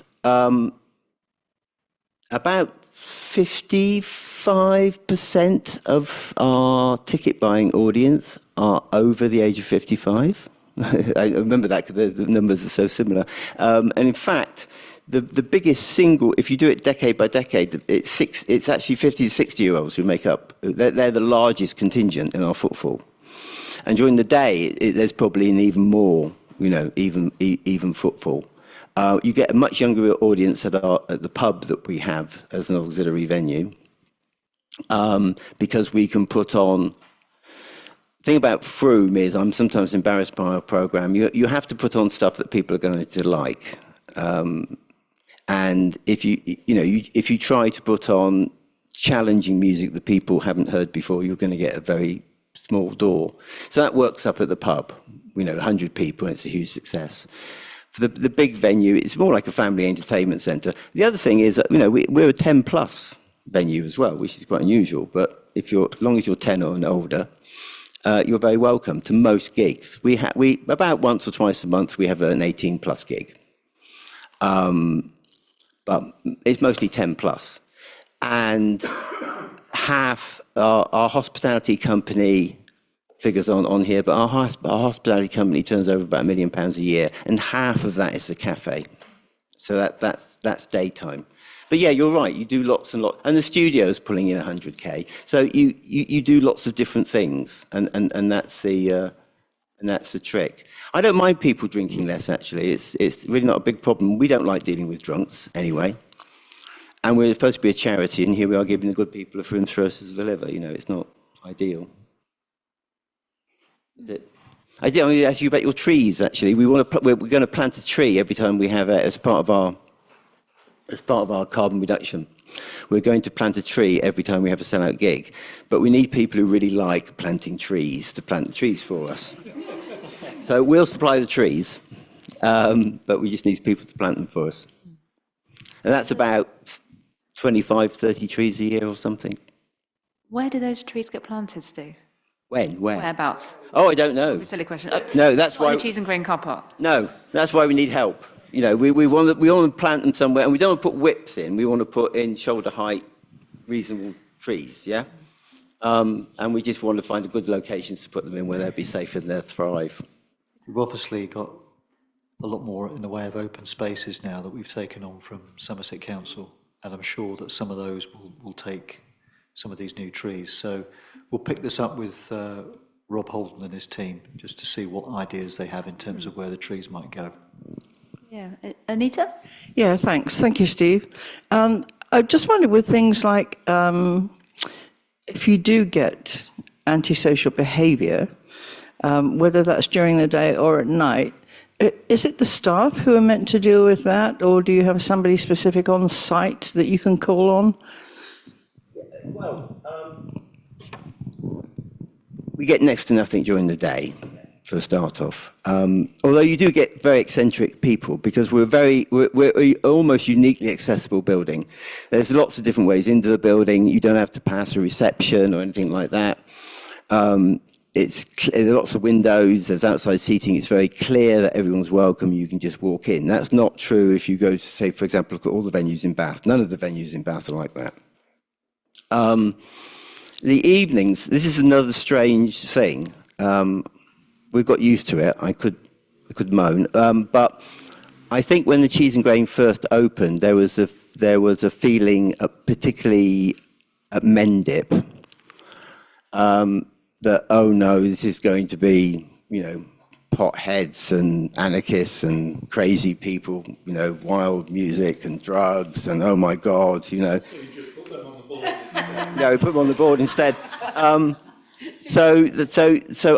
[SPEAKER 12] about 55% of our ticket buying audience are over the age of 55. I remember that because the numbers are so similar. And in fact, the biggest single, if you do it decade by decade, it's actually 50 to 60-year-olds who make up, they're the largest contingent in our footfall. And during the day, there's probably an even more, even footfall. You get a much younger audience at the pub that we have as an auxiliary venue, because we can put on. The thing about Froome is I'm sometimes embarrassed by our program. You have to put on stuff that people are going to like, and if you try to put on challenging music that people haven't heard before, you're going to get a very small door. So that works up at the pub. 100 people, and it's a huge success. For the big venue, it's more like a family entertainment centre. The other thing is that, we're a 10+ venue as well, which is quite unusual. But as long as you're 10 or older, you're very welcome to most gigs. We about once or twice a month we have an 18+ gig, but it's mostly 10+. And half our hospitality company figures on here, but our hospitality company turns over about £1 million a year, and half of that is the cafe. So that's daytime. But yeah, you're right. You do lots and lots, and the studio's pulling in 100K. So you do lots of different things, and that's the trick. I don't mind people drinking less. Actually, it's really not a big problem. We don't like dealing with drunks anyway, and we're supposed to be a charity, and here we are giving the good people a room cirrhosis of the liver. It's not ideal. I did ask you about your trees. Actually, we're going to plant a tree every time we have it as part of our carbon reduction. We're going to plant a tree every time we have a sellout gig, but we need people who really like planting trees to plant the trees for us. So we'll supply the trees, but we just need people to plant them for us. And that's about 25, 30 trees a year or something.
[SPEAKER 9] Where do those trees get planted, Stu?
[SPEAKER 12] When? Where?
[SPEAKER 9] Whereabouts?
[SPEAKER 12] Oh, I don't know.
[SPEAKER 9] Silly question.
[SPEAKER 12] No, that's why.
[SPEAKER 9] The Cheese and Green car park.
[SPEAKER 12] No, that's why we need help. We want to plant them somewhere, and we don't want to put whips in. We want to put in shoulder height, reasonable trees. Yeah, and we just want to find a good locations to put them in where they'll be safe and they'll thrive.
[SPEAKER 1] We've obviously got a lot more in the way of open spaces now that we've taken on from Somerset Council, and I'm sure that some of those will take some of these new trees. So we'll pick this up with Rob Holden and his team just to see what ideas they have in terms of where the trees might go.
[SPEAKER 9] Yeah. Anita?
[SPEAKER 4] Yeah, thanks. Thank you, Steve. I just wondered with things like if you do get antisocial behaviour, whether that's during the day or at night, is it the staff who are meant to deal with that, or do you have somebody specific on site that you can call on?
[SPEAKER 12] Well, we get next to nothing during the day, for a start off. Although you do get very eccentric people, because we're almost uniquely accessible building. There's lots of different ways into the building. You don't have to pass a reception or anything like that. There's lots of windows, there's outside seating. It's very clear that everyone's welcome. You can just walk in. That's not true if you go to, say, for example, look at all the venues in Bath. None of the venues in Bath are like that. The evenings, this is another strange thing. We've got used to it. I could moan, but I think when the Cheese and Grain first opened, there was a feeling, particularly at Mendip, that, oh no, this is going to be, potheads and anarchists and crazy people, wild music and drugs, and oh my God, So you just put them on the board. No, we put them on the board instead. So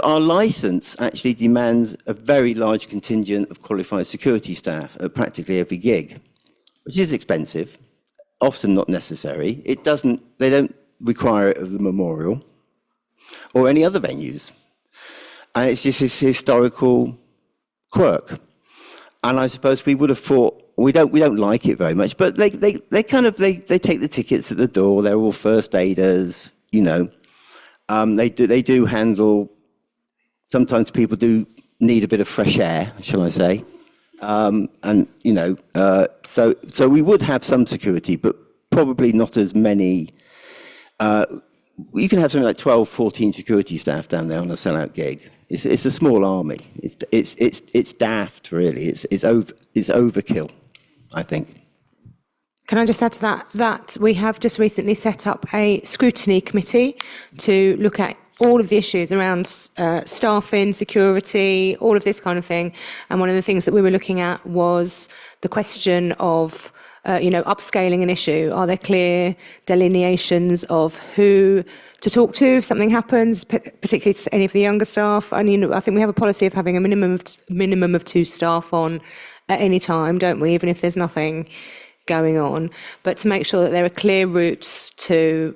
[SPEAKER 12] our license actually demands a very large contingent of qualified security staff at practically every gig, which is expensive, often not necessary. They don't require it of the Memorial or any other venues. And it's just this historical quirk. And I suppose we would have thought We don't like it very much, but they take the tickets at the door. They're all first aiders, you know. They do handle. Sometimes people do need a bit of fresh air, shall I say? And you know, so we would have some security, but probably not as many. You can have something like 12, 14 security staff down there on a sellout gig. It's a small army. It's daft, really. It's overkill, I think.
[SPEAKER 13] Can I just add to that we have just recently set up a scrutiny committee to look at all of the issues around staffing, security, all of this kind of thing. And one of the things that we were looking at was the question of upscaling an issue. Are there clear delineations of who to talk to if something happens, particularly to any of the younger staff? I think we have a policy of having a minimum of 2 staff on at any time, don't we? Even if there's nothing going on, but to make sure that there are clear routes to,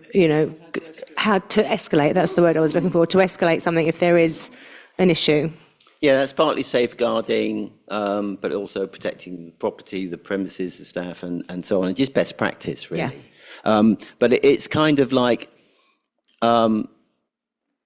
[SPEAKER 13] how to escalate. That's the word I was looking for. To escalate something if there is an issue.
[SPEAKER 12] Yeah, that's partly safeguarding, but also protecting the property, the premises, the staff, and so on, and just best practice, really. Yeah. But it's kind of like, the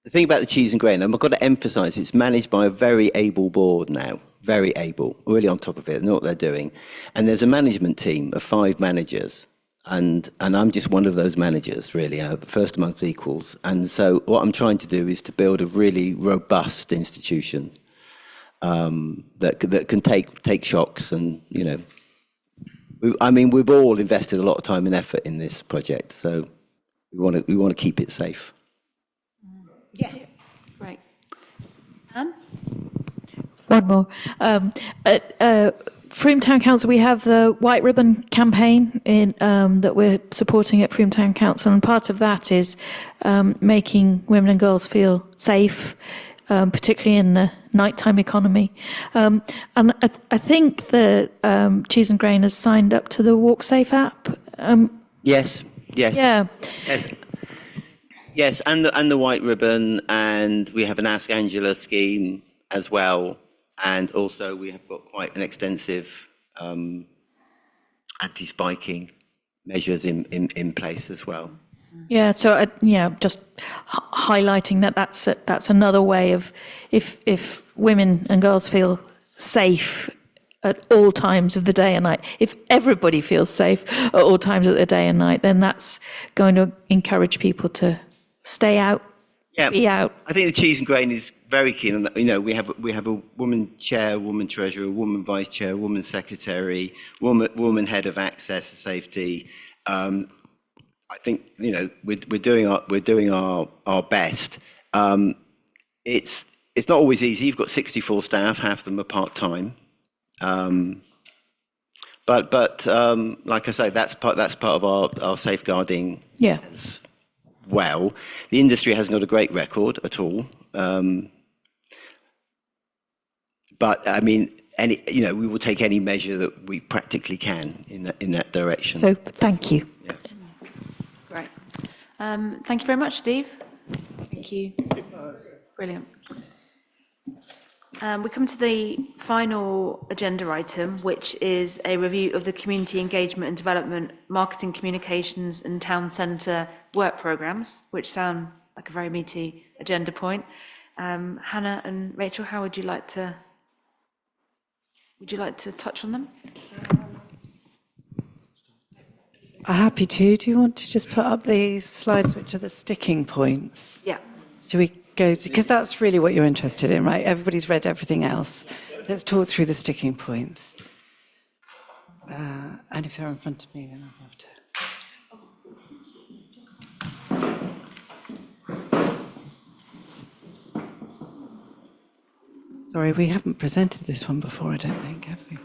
[SPEAKER 12] thing about the cheese and grain, I've got to emphasise, it's managed by a very able board now, very able, really on top of it, know what they're doing. And there's a management team of 5 managers, and I'm just one of those managers, really, first amongst equals. And so what I'm trying to do is to build a really robust institution that can take shocks, and we've all invested a lot of time and effort in this project, so we want to keep it safe.
[SPEAKER 9] Yeah. Great. Anne?
[SPEAKER 2] One more. At Frome Town Council, we have the White Ribbon campaign that we're supporting at Frome Town Council, and part of that is making women and girls feel safe, particularly in the nighttime economy. And I think the Cheese and Grain has signed up to the Walk Safe app.
[SPEAKER 12] Yes.
[SPEAKER 2] Yeah.
[SPEAKER 12] Yes, and the White Ribbon, and we have an Ask Angela scheme as well, and also we have got quite an extensive anti-spiking measures in place as well.
[SPEAKER 2] Yeah, so just highlighting that's another way of if women and girls feel safe at all times of the day and night, if everybody feels safe at all times of the day and night, then that's going to encourage people to stay out, be out.
[SPEAKER 12] I think the Cheese and Grain is very keen on that. We have a woman chair, woman treasurer, woman vice chair, woman secretary, woman head of access and safety. I think we're doing our best. It's not always easy. You've got 64 staff, half of them are part time. But like I say, that's part of our safeguarding.
[SPEAKER 2] Yeah.
[SPEAKER 12] As well, the industry hasn't got a great record at all. But I mean, we will take any measure that we practically can in that direction.
[SPEAKER 2] So thank you.
[SPEAKER 12] Yeah.
[SPEAKER 9] Great. Thank you very much, Steve. Thank you. Brilliant. We come to the final agenda item, which is a review of the Community Engagement and Development, Marketing Communications and Town Centre work programmes, which sound like a very meaty agenda point. Hannah and Rachel, how would you like to touch on them?
[SPEAKER 6] I'm happy to. Do you want to just put up these slides, which are the sticking points?
[SPEAKER 9] Yeah.
[SPEAKER 6] Should we go to, because that's really what you're interested in, right? Everybody's read everything else. Let's talk through the sticking points. And if they're in front of me, then I'll have to. Sorry, we haven't presented this one before, I don't think, have we?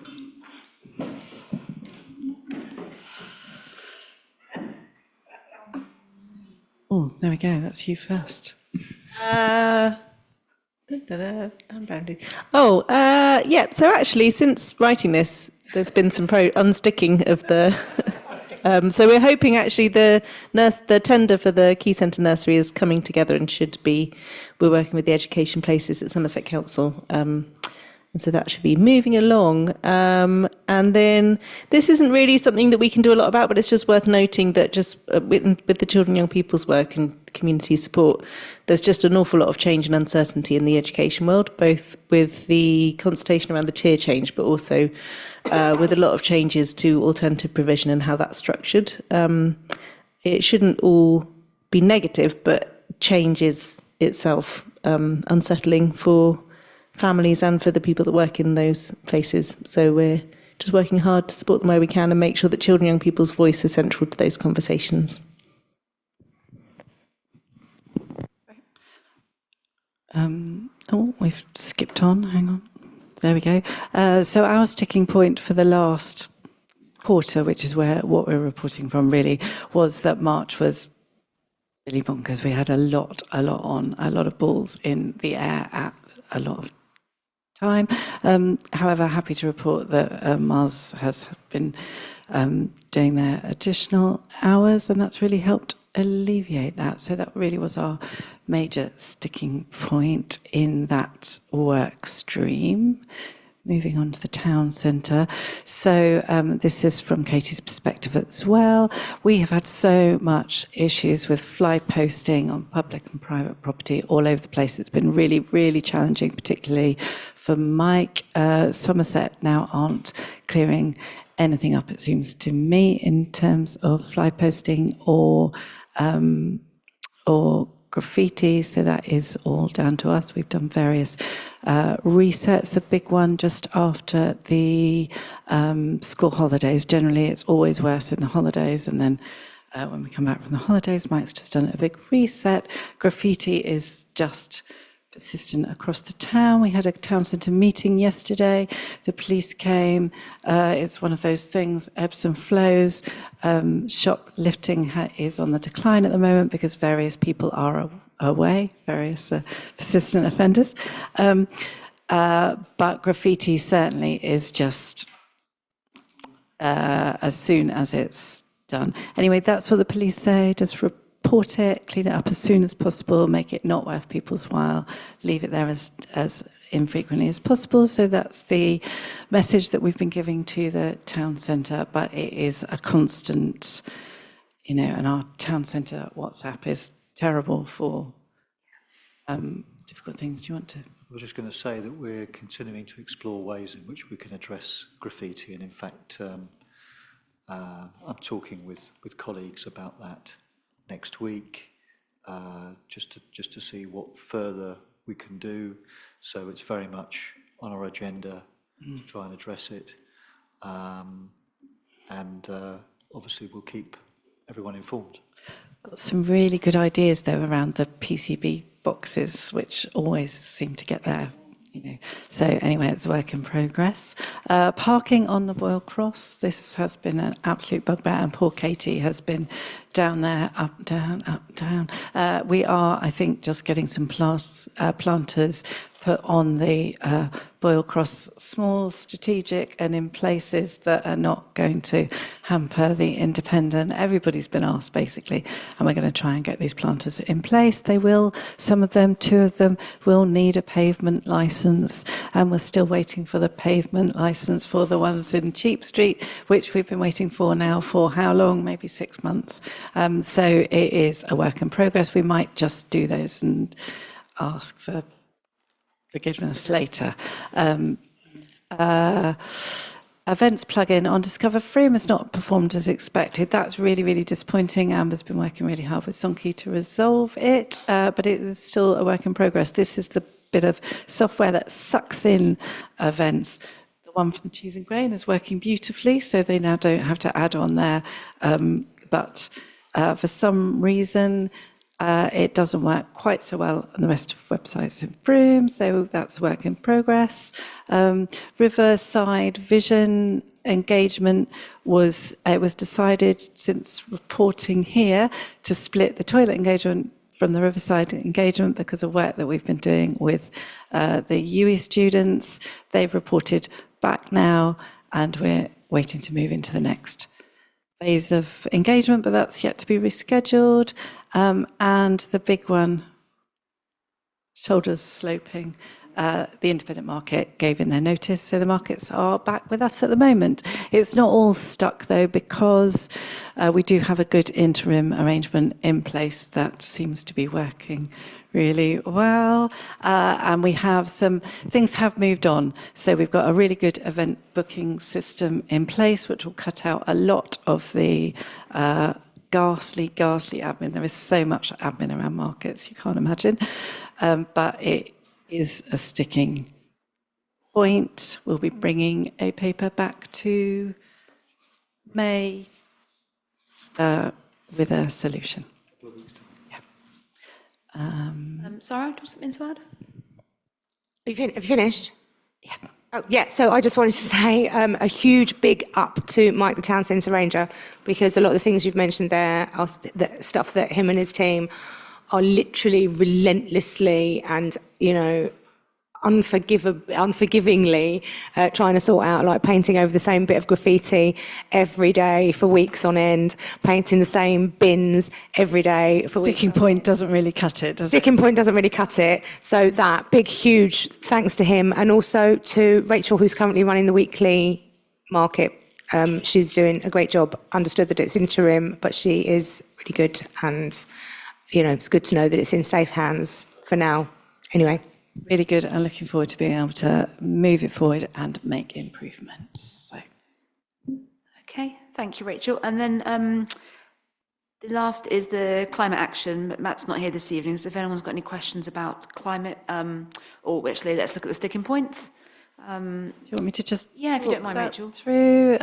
[SPEAKER 6] Oh, there we go. That's you first.
[SPEAKER 10] Yeah. So actually, since writing this, there's been some unsticking of the. So we're hoping actually the tender for the Key Centre nursery is coming together and we're working with the Education Places at Somerset Council, And so that should be moving along. And then this isn't really something that we can do a lot about, but it's just worth noting that just with the children and young people's work and community support, there's just an awful lot of change and uncertainty in the education world, both with the consultation around the tier change, but also with a lot of changes to alternative provision and how that's structured. It shouldn't all be negative, but change is itself unsettling for families and for the people that work in those places. So we're just working hard to support them where we can and make sure that children and young people's voice is central to those conversations.
[SPEAKER 6] Oh, we've skipped on. Hang on. There we go. So our sticking point for the last quarter, which is what we're reporting from really, was that March was really bonkers. We had a lot on, a lot of balls in the air at a lot of time. However, happy to report that Mars has been doing their additional hours, and that's really helped alleviate that. So that really was our major sticking point in that work stream. Moving on to the town centre. So this is from Katie's perspective as well. We have had so much issues with fly posting on public and private property all over the place. It's been really, really challenging, particularly for Mike. Somerset now aren't clearing anything up, it seems to me, in terms of fly posting or graffiti, so that is all down to us. We've done various resets, a big one just after the school holidays. Generally, it's always worse in the holidays, and then when we come back from the holidays, Mike's just done a big reset. Graffiti is just persistent across the town. We had a town centre meeting yesterday. The police came. It's one of those things, ebbs and flows. Shoplifting is on the decline at the moment because various people are away, various persistent offenders. But graffiti certainly is just as soon as it's done. Anyway, that's what the police say. Just report it, clean it up as soon as possible, make it not worth people's while, leave it there as infrequently as possible. So that's the message that we've been giving to the town centre, but it is a constant, and our town centre WhatsApp is terrible for difficult things. Do you want to?
[SPEAKER 1] I was just going to say that we're continuing to explore ways in which we can address graffiti, and in fact, I'm talking with colleagues about that next week, just to see what further we can do. So it's very much on our agenda to try and address it, and obviously we'll keep everyone informed.
[SPEAKER 6] Got some really good ideas though around the PCB boxes, which always seem to get there. So anyway, it's a work in progress. Parking on the Boyle Cross, this has been an absolute bugbear, and poor Katie has been down there, up, down, up, down. We are, I think, just getting some planters put on the Boyle Cross, small, strategic, and in places that are not going to hamper the independent. Everybody's been asked, basically, and we're going to try and get these planters in place. They will, some of them, 2 of them, will need a pavement licence, and we're still waiting for the pavement licence for the ones in Cheap Street, which we've been waiting for now for how long? Maybe 6 months. So it is a work in progress. We might just do those and ask for forgiveness later. Events plugin on Discover Freedom has not performed as expected. That's really, really disappointing. Amber's been working really hard with Sonky to resolve it, but it is still a work in progress. This is the bit of software that sucks in events. The one from the Cheese and Grain is working beautifully, so they now don't have to add on there. But for some reason, it doesn't work quite so well on the rest of websites in Broome, so that's a work in progress. Riverside Vision engagement was decided since reporting here to split the toilet engagement from the Riverside engagement because of work that we've been doing with the UE students. They've reported back now, and we're waiting to move into the next phase of engagement, but that's yet to be rescheduled. And the big one, shoulders sloping. the independent market gave in their notice, so the markets are back with us at the moment. It's not all stuck though, because we do have a good interim arrangement in place that seems to be working really well, and we have some things have moved on. So we've got a really good event booking system in place, which will cut out a lot of the ghastly admin. There is so much admin around markets, you can't imagine, but it is a sticking point. We'll be bringing a paper back to May with a solution.
[SPEAKER 9] Sarah, do you have something to add?
[SPEAKER 13] Have you finished? Yeah. Oh, yeah. So I just wanted to say a huge big up to Mike, the town centre ranger, because a lot of the things you've mentioned there are the stuff that him and his team are literally relentlessly and, you know, unforgivingly trying to sort out, like painting over the same bit of graffiti every day for weeks on end, painting the same bins every day for weeks.
[SPEAKER 6] Sticking point doesn't really cut it, does it?
[SPEAKER 13] Sticking point doesn't really cut it. So that big, huge thanks to him, and also to Rachel, who's currently running the weekly market. She's doing a great job. Understood that it's interim, but she is really good, and you know, it's good to know that it's in safe hands for now. Anyway.
[SPEAKER 6] Really good, and looking forward to being able to move it forward and make improvements. So.
[SPEAKER 9] Okay, thank you, Rachel. And then the last is the climate action, but Matt's not here this evening, so if anyone's got any questions about climate, or actually let's look at the sticking points.
[SPEAKER 6] Do you want me to just
[SPEAKER 9] Yeah, if you don't mind,
[SPEAKER 6] that
[SPEAKER 9] Rachel.
[SPEAKER 6] Through,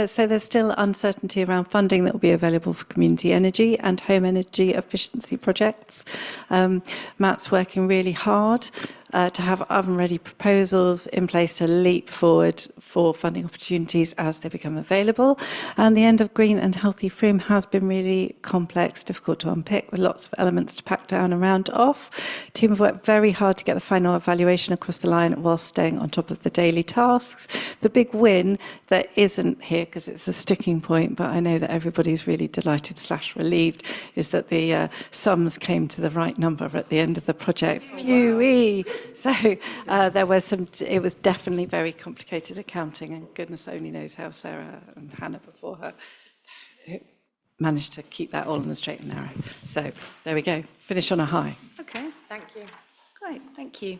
[SPEAKER 6] so there's still uncertainty around funding that will be available for community energy and home energy efficiency projects. Matt's working really hard to have oven-ready proposals in place to leap forward for funding opportunities as they become available. And the end of green and healthy Frome has been really complex, difficult to unpick, with lots of elements to pack down and round off. Team have worked very hard to get the final evaluation across the line while staying on top of the daily tasks. The big win that isn't here, because it's a sticking point, but I know that everybody's really delighted / relieved, is that the sums came to the right number at the end of the project. Phew-wee! So there was it was definitely very complicated accounting, and goodness only knows how Sarah and Hannah before her managed to keep that all in the straight and narrow. So there we go, finish on a high.
[SPEAKER 9] Okay, thank you. Great, thank you.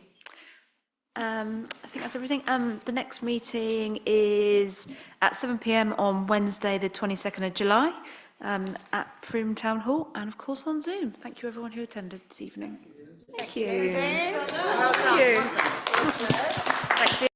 [SPEAKER 9] I think that's everything. The next meeting is at 7 p.m. on Wednesday, the 22nd of July, at Frome Town Hall, and of course on Zoom. Thank you everyone who attended this evening. Thank you. Thank you. Thanks.